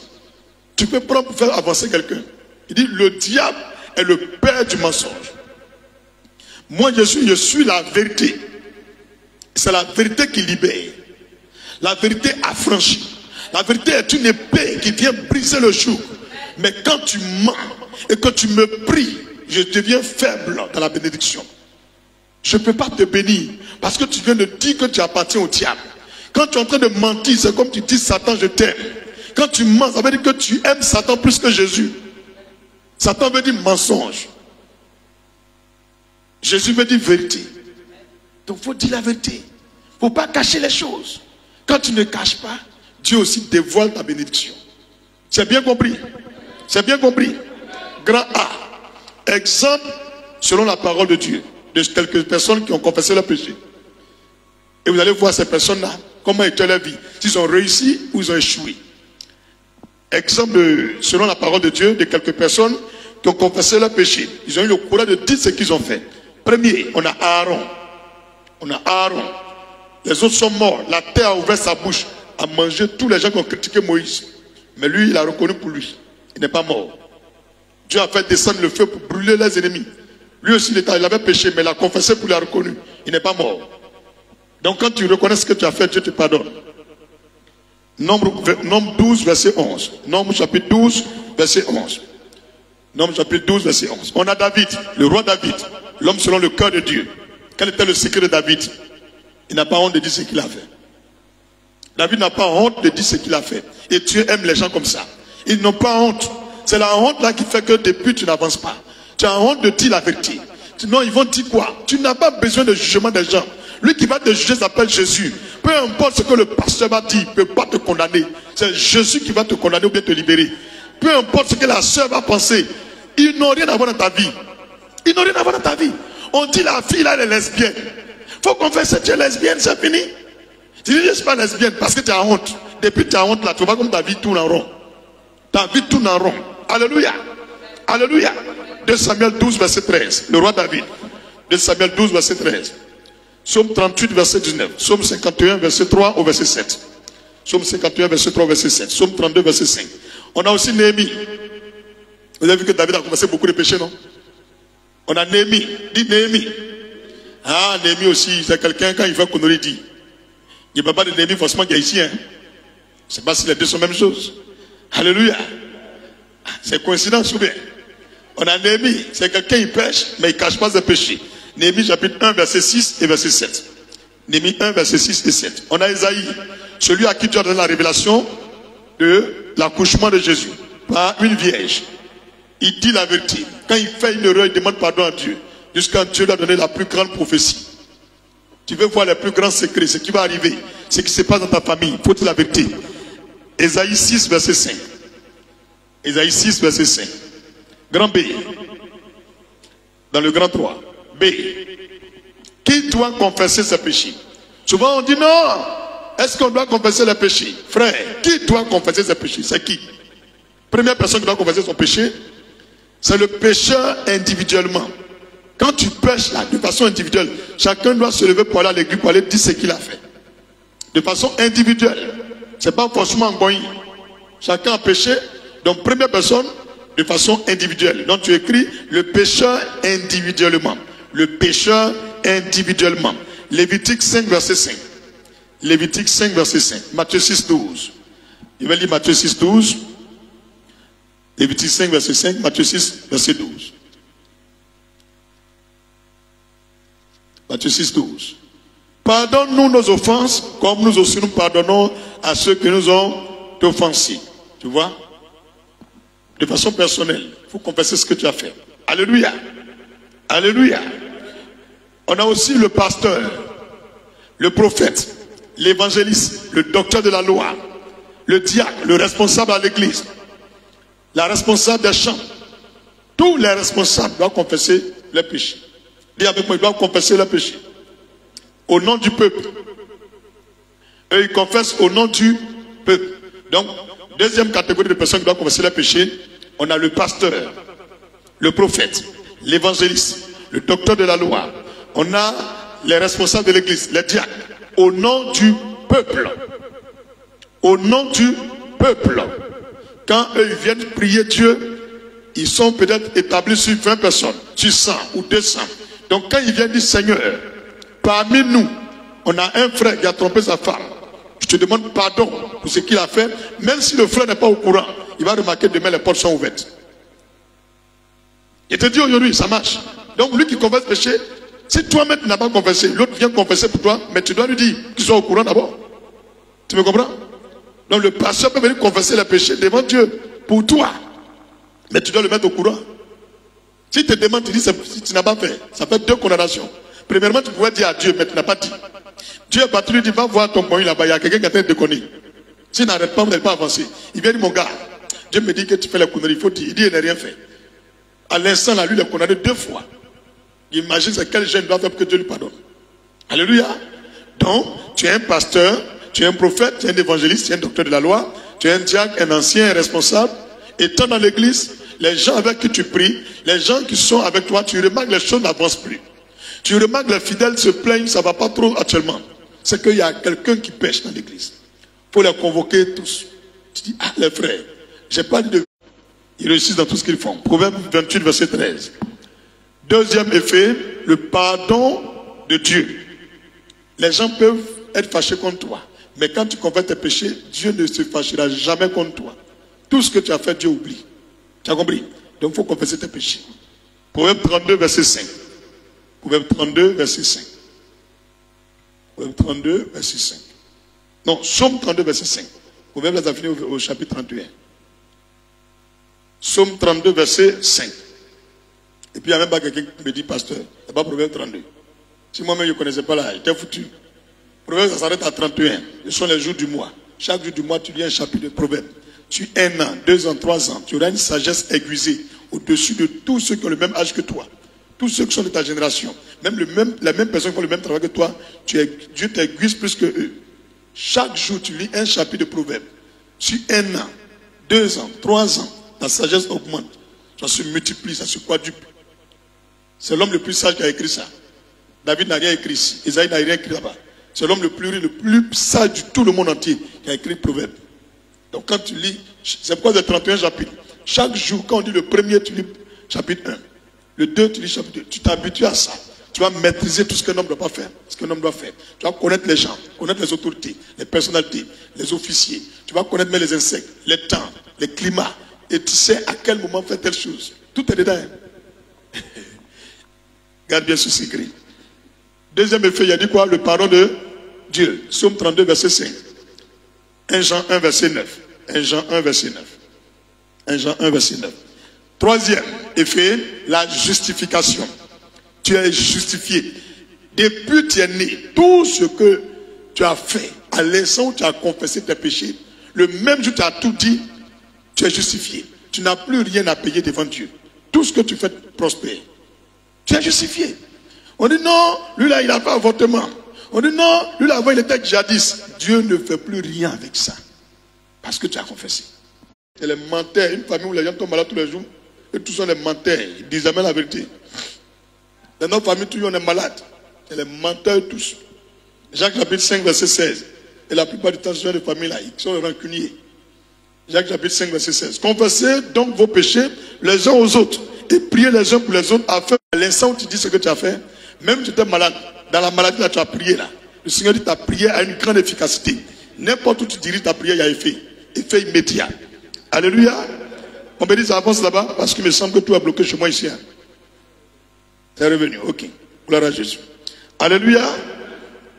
Tu peux prendre pour faire avancer quelqu'un. Il dit, le diable est le père du mensonge. Moi je suis la vérité. C'est la vérité qui libère. La vérité affranchit. La vérité est une épée qui vient briser le joug. Mais quand tu mens et que tu me pries, je deviens faible dans la bénédiction. Je ne peux pas te bénir parce que tu viens de dire que tu appartiens au diable. Quand tu es en train de mentir, c'est comme tu dis Satan, je t'aime. Quand tu mens, ça veut dire que tu aimes Satan plus que Jésus. Satan veut dire mensonge. Jésus veut dire vérité. Donc il faut dire la vérité. Il ne faut pas cacher les choses. Quand tu ne caches pas, Dieu aussi dévoile ta bénédiction. C'est bien compris? C'est bien compris? Grand A. Exemple selon la parole de Dieu. De quelques personnes qui ont confessé leur péché. Et vous allez voir ces personnes-là, comment était leur vie. S'ils ont réussi ou ils ont échoué. Exemple selon la parole de Dieu, de quelques personnes qui ont confessé leur péché. Ils ont eu le courage de dire ce qu'ils ont fait. Premier, on a Aaron. On a Aaron. Les autres sont morts. La terre a ouvert sa bouche à manger tous les gens qui ont critiqué Moïse. Mais lui, il a reconnu pour lui. Il n'est pas mort. Dieu a fait descendre le feu pour brûler les ennemis. Lui aussi, il avait péché, mais il a confessé pour lui, il a reconnu. Il n'est pas mort. Donc quand tu reconnais ce que tu as fait, Dieu te pardonne. Nombre 12, verset 11. Nombre chapitre 12, verset 11. Nombre chapitre 12, verset 11. On a David, le roi David, l'homme selon le cœur de Dieu. Quel était le secret de David? Il n'a pas honte de dire ce qu'il a fait. David n'a pas honte de dire ce qu'il a fait. Et Dieu aime les gens comme ça. Ils n'ont pas honte. C'est la honte là qui fait que depuis tu n'avances pas. Tu as honte de dire la vérité. Sinon ils vont dire quoi? Tu n'as pas besoin de jugement des gens. Lui qui va te juger s'appelle Jésus. Peu importe ce que le pasteur va dire, il ne peut pas te condamner. C'est Jésus qui va te condamner ou bien te libérer. Peu importe ce que la soeur va penser. Ils n'ont rien à voir dans ta vie. Ils n'ont rien à voir dans ta vie. On dit la fille là elle est lesbienne. Faut confesser que tu es lesbienne, c'est fini. Tu dis je ne suis pas lesbienne parce que tu as honte. Depuis que tu as honte là, tu vois comme ta vie tourne en rond. Ta vie tourne en rond. Alléluia. Alléluia. 2 Samuel 12 verset 13. Le roi David. 2 Samuel 12 verset 13. Psaume 38 verset 19. Psaume 51 verset 3 au verset 7. Psaume 51 verset 3 au verset 7. Psaume 32 verset 5. On a aussi Néhémie. Vous avez vu que David a commencé beaucoup de péchés, non? On a Néhémie. Dis Néhémie. Ah, Néhémie aussi, c'est quelqu'un quand il fait connerie, dit. Il n'y a pas de Néhémie forcément qui est ici. Hein. C'est pas si les deux sont la même chose. Alléluia. C'est coïncidence ou bien? On a Néhémie, c'est quelqu'un qui pêche, mais il ne cache pas ses péchés. Néhémie chapitre 1, verset 6 et verset 7. Néhémie 1, verset 6 et 7. On a Esaïe, celui à qui Dieu a donné la révélation de l'accouchement de Jésus par une vierge. Il dit la vérité. Quand il fait une erreur, il demande pardon à Dieu. Jusqu'à Dieu lui a donné la plus grande prophétie. Tu veux voir les plus grands secrets, ce qui va arriver, ce qui se passe dans ta famille. Il faut dire la vérité. Esaïe 6, verset 5. Esaïe 6, verset 5. Grand B. Dans le grand 3. B. Qui doit confesser ses péchés? Souvent on dit non. Est-ce qu'on doit confesser les péchés? Frère, qui doit confesser ses péchés? C'est qui? Première personne qui doit confesser son péché, c'est le pécheur individuellement. Quand tu pêches là, de façon individuelle, chacun doit se lever pour aller à l'église, pour aller dire ce qu'il a fait. De façon individuelle. Ce n'est pas forcément en going. Chacun a péché. Donc, première personne, de façon individuelle. Donc, tu écris le pécheur individuellement. Le pécheur individuellement. Lévitique 5, verset 5. Lévitique 5, verset 5. Matthieu 6, 12. Il va lire Matthieu 6, 12. Lévitique 5, verset 5. Matthieu 6, verset 12. Matthieu 6, 12. Pardonne-nous nos offenses, comme nous aussi nous pardonnons à ceux qui nous ont offensés. Tu vois? De façon personnelle, il faut confesser ce que tu as fait. Alléluia. Alléluia. On a aussi le pasteur, le prophète, l'évangéliste, le docteur de la loi, le diacre, le responsable à l'église, la responsable des chants. Tous les responsables doivent confesser les péchés. Dis avec moi, ils doivent confesser les péchés. Au nom du peuple. Eux, ils confessent au nom du peuple. Donc, deuxième catégorie de personnes qui doivent confesser les péchés, on a le pasteur, le prophète, l'évangéliste, le docteur de la loi. On a les responsables de l'église, les diacres. Au nom du peuple. Au nom du peuple. Quand eux ils viennent prier Dieu, ils sont peut-être établis sur 20 personnes, sur 100 ou 200. Donc quand ils viennent dire Seigneur, parmi nous, on a un frère qui a trompé sa femme. Je te demande pardon pour ce qu'il a fait. Même si le frère n'est pas au courant, il va remarquer demain les portes sont ouvertes. Il te dit aujourd'hui, ça marche. Donc lui qui confesse le péché, si toi-même tu n'as pas confessé, l'autre vient confesser pour toi, mais tu dois lui dire qu'il soit au courant d'abord. Tu me comprends? Donc le pasteur peut venir confesser le péché devant Dieu pour toi. Mais tu dois le mettre au courant. Si tu te demandes, tu dis si tu n'as pas fait, ça fait 2 condamnations. Premièrement, tu pouvais dire à Dieu, mais tu n'as pas dit. Dieu est parti lui dit, va voir ton coin là-bas, il y a quelqu'un qui est en train de déconner. S'il n'arrête pas, vous n'allez pas avancer. Il vient dire, mon gars, Dieu me dit que tu fais la connerie, il faut dire. Il dit, il n'a rien fait. À l'instant, là, lui, il a condamné 2 fois. Imagine c'est quel jeune doit faire pour que Dieu lui pardonne. Alléluia. Donc, tu es un pasteur, tu es un prophète, tu es un évangéliste, tu es un docteur de la loi, tu es un diacre, un ancien, un responsable. Étant dans l'église, les gens avec qui tu pries, les gens qui sont avec toi, tu remarques que les choses n'avancent plus. Tu remarques que les fidèles se plaignent, ça ne va pas trop actuellement. C'est qu'il y a quelqu'un qui pêche dans l'église. Il faut les convoquer tous. Tu dis, ah les frères, j'ai pas dit de... Ils réussissent dans tout ce qu'ils font. Proverbe 28, verset 13. Deuxième effet, le pardon de Dieu. Les gens peuvent être fâchés contre toi. Mais quand tu confesses tes péchés, Dieu ne se fâchera jamais contre toi. Tout ce que tu as fait, Dieu oublie. Tu as compris? Donc il faut confesser tes péchés. Proverbe 32, verset 5. Proverbe 32, verset 5. Proverbe 32, verset 5. Non, Psaume 32, verset 5. Proverbe là, ça finit au chapitre 31. Psaume 32, verset 5. Et puis il n'y a même pas quelqu'un qui me dit, pasteur, il n'y a pas Proverbe 32. Si moi-même je ne connaissais pas là, j'étais foutu. Proverbe, ça s'arrête à 31. Ce sont les jours du mois. Chaque jour du mois, tu lis un chapitre de Proverbe. Tu 1 an, 2 ans, 3 ans, tu auras une sagesse aiguisée au-dessus de tous ceux qui ont le même âge que toi. Tous ceux qui sont de ta génération. Même la même personne qui font le même travail que toi, Dieu t'aiguise plus que eux. Chaque jour, tu lis un chapitre de Proverbe. Sur 1 an, 2 ans, 3 ans, ta sagesse augmente. Ça se multiplie, ça se quadruple. C'est l'homme le plus sage qui a écrit ça. David n'a rien écrit ici. Isaïe n'a rien écrit là-bas. C'est l'homme le plus sage de tout le monde entier qui a écrit le Proverbe. Donc quand tu lis, c'est pourquoi il y a 31 chapitres. Chaque jour, quand on dit le premier, tu lis chapitre 1. Le 2, tu lis chapitre 2. Tu t'habitues à ça. Tu vas maîtriser tout ce qu'un homme ne doit pas faire, ce qu'un homme doit faire. Tu vas connaître les gens, connaître les autorités, les personnalités, les officiers. Tu vas connaître même les insectes, les temps, les climats. Et tu sais à quel moment faire telle chose. Tout est dedans. Hein? Garde bien ce secret. Deuxième effet, il a dit quoi? Le pardon de Dieu. Psaume 32, verset 5. 1 Jean 1, verset 9. 1 Jean 1, verset 9. 1 Jean 1, verset 9. Troisième effet, la justification. Tu es justifié. Depuis que tu es né, tout ce que tu as fait, à l'instant où tu as confessé tes péchés, le même jour où tu as tout dit, tu es justifié. Tu n'as plus rien à payer devant Dieu. Tout ce que tu fais prospère. Tu es justifié. On dit non, lui là, il a fait avortement. On dit non, lui là, avant, il était jadis. Dieu ne fait plus rien avec ça. Parce que tu as confessé. Et les menteurs, une famille où les gens tombent malades tous les jours, et tous sont les menteurs, ils disent jamais la vérité. Dans notre famille, tous on est malades. Et les menteurs tous. Jacques chapitre 5, verset 16. Et la plupart du temps, ce sont des familles là, ils sont rancuniers. Jacques chapitre 5, verset 16. Confessez donc vos péchés les uns aux autres. Et priez les uns pour les autres afin à l'instant où tu dis ce que tu as fait, même si tu étais malade, dans la maladie là, tu as prié là. Le Seigneur dit ta prière a une grande efficacité. N'importe où tu diriges ta prière, il y a effet. Effet immédiat. Alléluia. On me dit ça avance là-bas parce qu'il me semble que tout a bloqué chez moi ici. Hein. C'est revenu. Ok. Gloire à Jésus. Alléluia.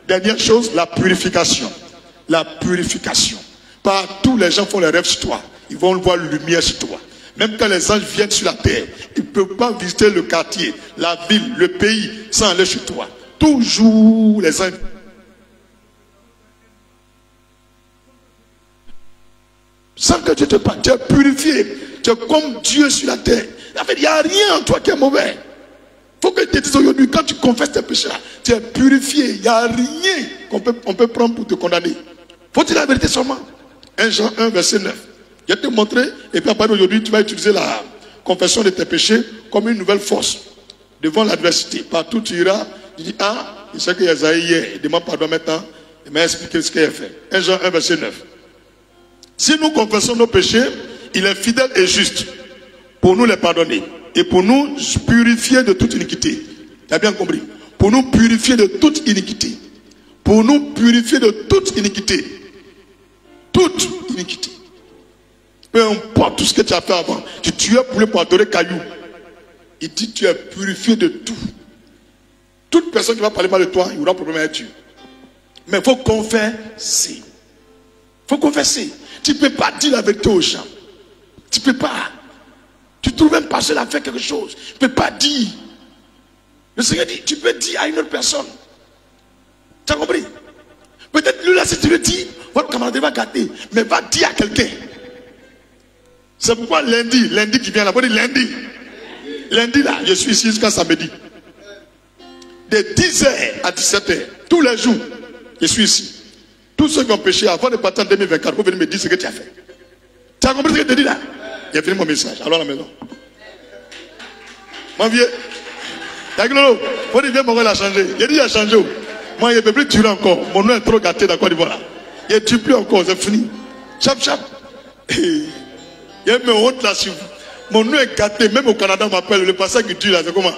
Dernière chose, la purification. La purification. Partout, les gens font les rêves sur toi. Ils vont voir la lumière sur toi. Même quand les anges viennent sur la terre, ils ne peuvent pas visiter le quartier, la ville, le pays, sans aller chez toi. Toujours les anges. Sans que tu te parles, tu es purifié. Tu es comme Dieu sur la terre. En fait, il n'y a rien en toi qui est mauvais. Il faut que tu te dises aujourd'hui, quand tu confesses tes péchés, tu es purifié. Il n'y a rien qu'on peut prendre pour te condamner. Faut-il la vérité seulement? 1 Jean 1, verset 9. Je vais te montrer, et puis à partir d'aujourd'hui, tu vas utiliser la confession de tes péchés comme une nouvelle force devant l'adversité. Partout tu iras, tu dis, ah, il sait qu'il y a Zaïe hier, il demande pardon maintenant, il m'a expliqué ce qu'il a fait. 1 Jean 1, verset 9. Si nous confessons nos péchés, il est fidèle et juste pour nous les pardonner et pour nous purifier de toute iniquité. Tu as bien compris? Pour nous purifier de toute iniquité. Pour nous purifier de toute iniquité. Toute iniquité. Peu importe tout ce que tu as fait avant. Tu tuais poulet pour adorer caillou. Il dit tu es purifié de tout. Toute personne qui va parler mal de toi, il aura un problème avec Dieu. Mais il faut confesser. Il faut confesser. Tu ne peux pas dire la vérité aux gens. Tu ne peux pas. Tu trouves même pas cela à faire quelque chose. Tu ne peux pas dire. Le Seigneur dit, tu peux dire à une autre personne. Tu as compris? Peut-être lui là, si tu le dis, votre camarade va gâter. Mais va dire à quelqu'un. C'est pourquoi lundi qui vient là, vous dites lundi. Lundi là, je suis ici jusqu'à samedi. De 10h à 17h, tous les jours, je suis ici. Tous ceux qui ont péché avant de partir en 2024, vous venez me dire ce que tu as fait. Tu as compris ce que je te dis là? J'ai fini mon message. Alors à la maison. Mon vieux, Yaglolo, faut dire, mon rôle a changé. Il a dit, il a changé. Moi, il ne peut plus tuer encore. Mon nom est trop gâté dans Côte d'Ivoire. Il ne tue plus encore, c'est fini. Chap, chap. Il y a une honte là sur vous. Mon nom est gâté. Même au Canada, on m'appelle le passage qui tue là. C'est comment?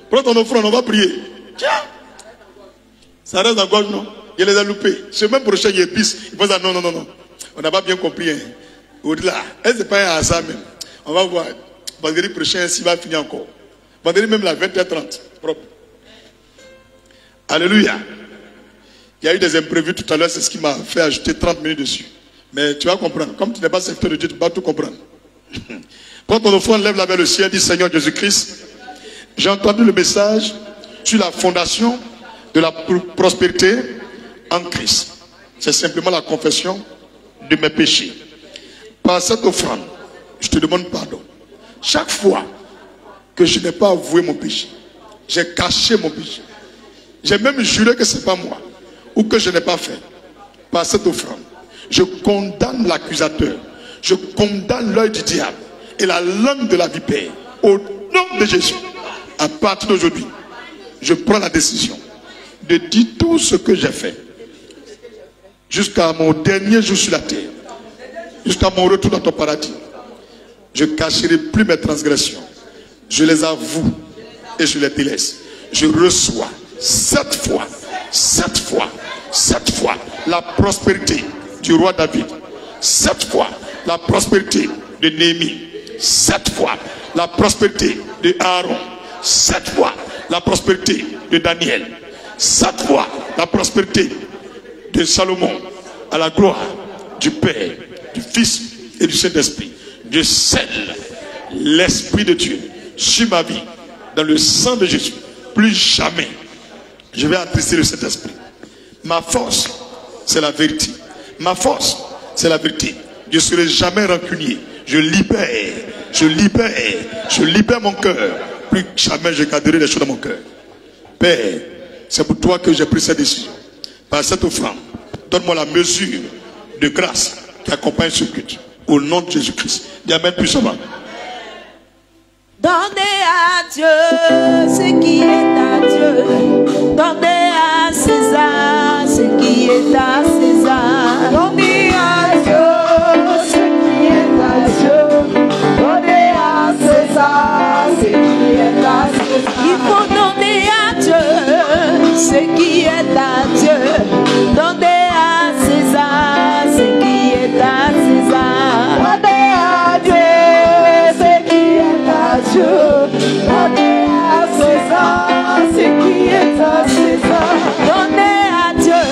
Prends ton offrande, on va prier. Tiens. Ça reste à gauche, non? Il les a loupés. Ce même prochain, il est pisse. Il pense, non, non, non, non. On n'a pas bien compris. Hein. Au-delà. Est-ce que c'est pas un hasard même? On va voir. Vendredi prochain, s'il va finir encore. Vendredi même la 20h30. Propre. Alléluia. Il y a eu des imprévus tout à l'heure. C'est ce qui m'a fait ajouter 30 minutes dessus. Mais tu vas comprendre. Comme tu n'es pas serviteur de Dieu, tu vas tout comprendre. Prends ton offrande, lève-la vers le ciel, dis Seigneur Jésus-Christ, j'ai entendu le message sur la fondation de la prospérité en Christ. C'est simplement la confession de mes péchés. Par cette offrande, je te demande pardon. Chaque fois que je n'ai pas avoué mon péché, j'ai caché mon péché, j'ai même juré que ce n'est pas moi, ou que je n'ai pas fait. Par cette offrande, je condamne l'accusateur, je condamne l'œil du diable et la langue de la vipère. Au nom de Jésus, à partir d'aujourd'hui, je prends la décision de dire tout ce que j'ai fait jusqu'à mon dernier jour sur la terre, jusqu'à mon retour dans ton paradis. Je ne cacherai plus mes transgressions. Je les avoue et je les délaisse. Je reçois 7 fois, 7 fois, 7 fois la prospérité du roi David. 7 fois la prospérité de Néhémie. 7 fois la prospérité de Aaron. 7 fois la prospérité de Daniel. 7 fois la prospérité de Salomon, à la gloire du Père, du Fils et du Saint-Esprit. Je scelle l'Esprit de Dieu sur ma vie dans le sang de Jésus. Plus jamais je vais attrister le Saint-Esprit. Ma force, c'est la vérité. Ma force, c'est la vérité. Je ne serai jamais rancunier. Je libère mon cœur. Plus jamais je garderai les choses dans mon cœur. Père, c'est pour toi que j'ai pris cette décision. Par cette offrande, donne-moi la mesure de grâce qui accompagne ce culte. Au nom de Jésus-Christ. Dis amen puissamment. Donnez à Dieu ce qui est à Dieu. Donnez à César ce qui est à César. Donnez à Dieu ce qui est à Dieu. Donnez à César ce qui est à César. Il faut donner à Dieu ce qui est à Dieu. Donnez à César ce qui est à César. Donnez à Dieu ce qui est à Dieu. Donnez à César ce qui est à César. Donnez à Dieu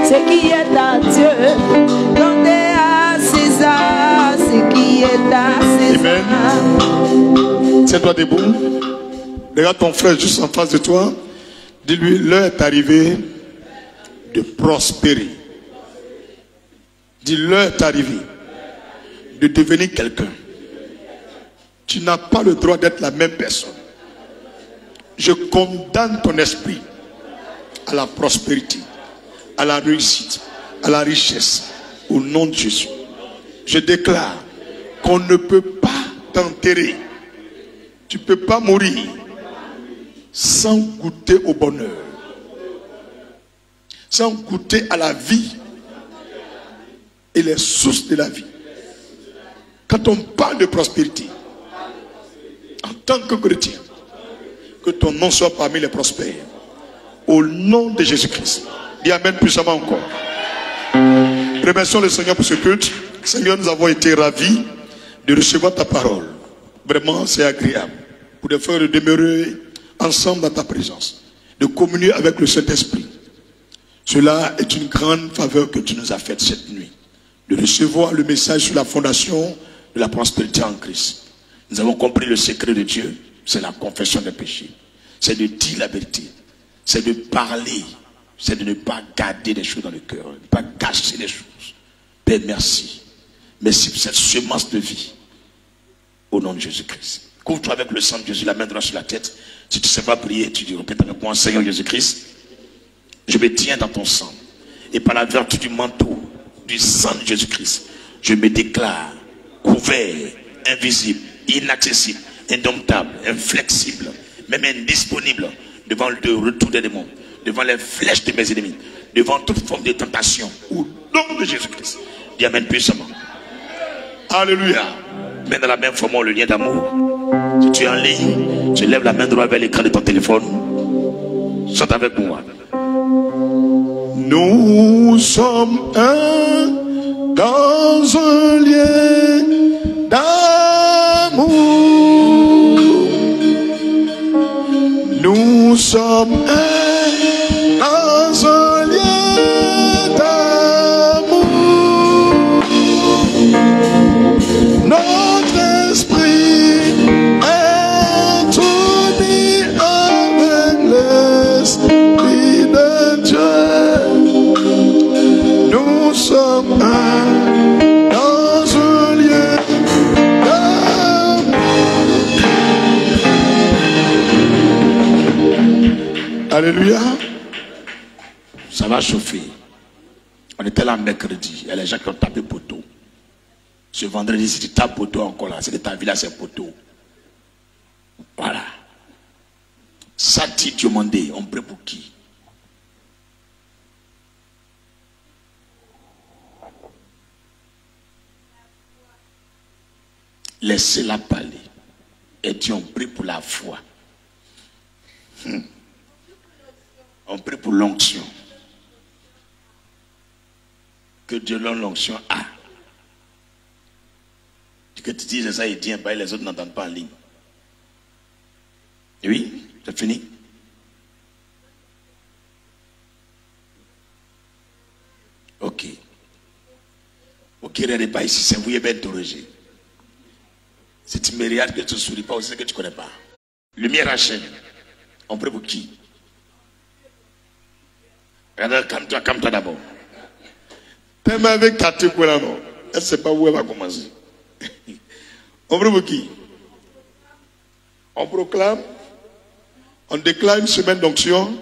ce qui est à Dieu. Donnez à César ce qui est à César. Amen. Tiens-toi debout. Regarde ton frère juste en face de toi. Dis-lui, l'heure est arrivée de prospérer. Dis, l'heure est arrivée de devenir quelqu'un. Tu n'as pas le droit d'être la même personne. Je condamne ton esprit à la prospérité, à la réussite, à la richesse, au nom de Jésus. Je déclare qu'on ne peut pas t'enterrer. Tu ne peux pas mourir sans goûter au bonheur, sans goûter à la vie et les sources de la vie. Quand on parle de prospérité, en tant que chrétien, que ton nom soit parmi les prospères. Au nom de Jésus-Christ. Dis amen puissamment encore. Remercions le Seigneur pour ce culte. Seigneur, nous avons été ravis de recevoir ta parole. Vraiment, c'est agréable pour des frères de demeurer ensemble dans ta présence, de communier avec le Saint-Esprit. Cela est une grande faveur que tu nous as faite cette nuit, de recevoir le message sur la fondation de la prospérité en Christ. Nous avons compris le secret de Dieu, c'est la confession des péchés, c'est de dire la vérité, c'est de parler, c'est de ne pas garder des choses dans le cœur, ne pas cacher les choses. Père, merci. Merci pour cette semence de vie, au nom de Jésus-Christ. Couvre-toi avec le sang de Jésus, la main droite sur la tête. Si tu ne sais pas prier, tu dis, répète avec moi, Seigneur Jésus-Christ, je me tiens dans ton sang. Et par la vertu du manteau, du sang de Jésus-Christ, je me déclare couvert, invisible, inaccessible, indomptable, inflexible, même indisponible devant le retour des démons, devant les flèches de mes ennemis, devant toute forme de tentation, au nom de Jésus-Christ. Dis amen puissamment. Alléluia. Mets dans la main, formons le lien d'amour. Si tu es en ligne, tu lèves la main droite vers l'écran de ton téléphone. Chante avec moi. Nous sommes un dans un lien d'amour. Nous sommes un dans un lien d'amour. Notre esprit est uni avec l'esprit de Dieu. Nous sommes un dans un lien d'amour. Alléluia. Ça va chauffer. On était là mercredi. Il y a les gens qui ont tapé poteau. Ce vendredi, si tu tapes poteau encore là, c'est que ta vie là, c'est poteau. Voilà. Ça dit demandé, on prie pour qui? Laissez-la parler. Et Dieu, on prie pour la foi. On prie pour l'onction. Que Dieu donne l'onction à. Que tu dises ça, il dit, bah, les autres n'entendent pas en ligne. Et oui, c'est fini. Ok. Ok, regardez pas ici, c'est vous qui êtes interrogé. Si tu me regardes que tu ne souris pas, aussi c'est que tu ne connais pas. Lumière à chaîne. On prie pour qui? Regarde, calme-toi d'abord. T'aimes avec ta tête, non? Elle ne sait pas où elle va commencer. On prie pour qui? On proclame, on déclare une semaine d'onction.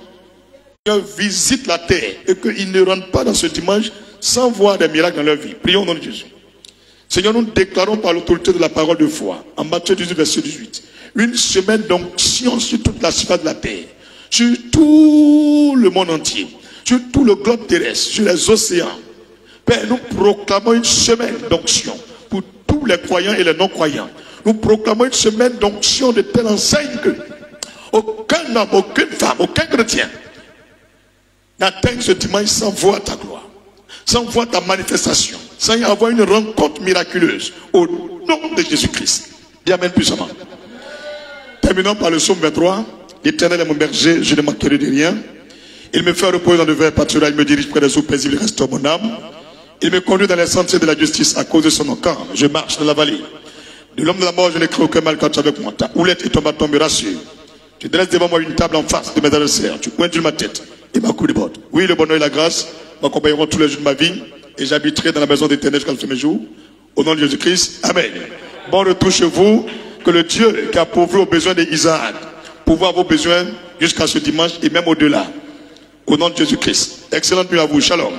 Dieu visite la terre et qu'ils ne rentrent pas dans ce dimanche sans voir des miracles dans leur vie. Prions au nom de Jésus. Seigneur, nous déclarons par l'autorité de la parole de foi, en Matthieu 18, verset 18, une semaine d'onction sur toute la surface de la terre, sur tout le monde entier, sur tout le globe terrestre, sur les océans. Père, nous proclamons une semaine d'onction pour tous les croyants et les non-croyants. Nous proclamons une semaine d'onction de telle enseigne que aucun homme, aucune femme, aucun chrétien n'atteigne ce dimanche sans voir ta gloire, sans voir ta manifestation, sans y avoir une rencontre miraculeuse au nom de Jésus-Christ. Dis amen puissamment. Terminons par le psaume 23. L'Éternel est mon berger, je ne manquerai de rien. Il me fait reposer dans le vert pâturage, il me dirige près des eaux paisibles, il restaure mon âme. Il me conduit dans les sentiers de la justice à cause de son encamp. Je marche dans la vallée de l'homme de la mort, je n'ai cru aucun mal quand tu es avec moi. Ta houlette et ton bâton me rassurent. Tu dresses devant moi une table en face de mes adversaires. Tu pointes ma tête et ma coupe de botte. Oui, le bonheur et la grâce m'accompagneront tous les jours de ma vie et j'habiterai dans la maison d'Éternel jusqu'à la fin de mes jours. Au nom de Jésus-Christ, amen. Bon retour chez vous. Que le Dieu qui a pourvu aux besoins d'Isaac pourvoie vos besoins jusqu'à ce dimanche et même au-delà. Au nom de Jésus-Christ. Excellente nuit à vous. Shalom.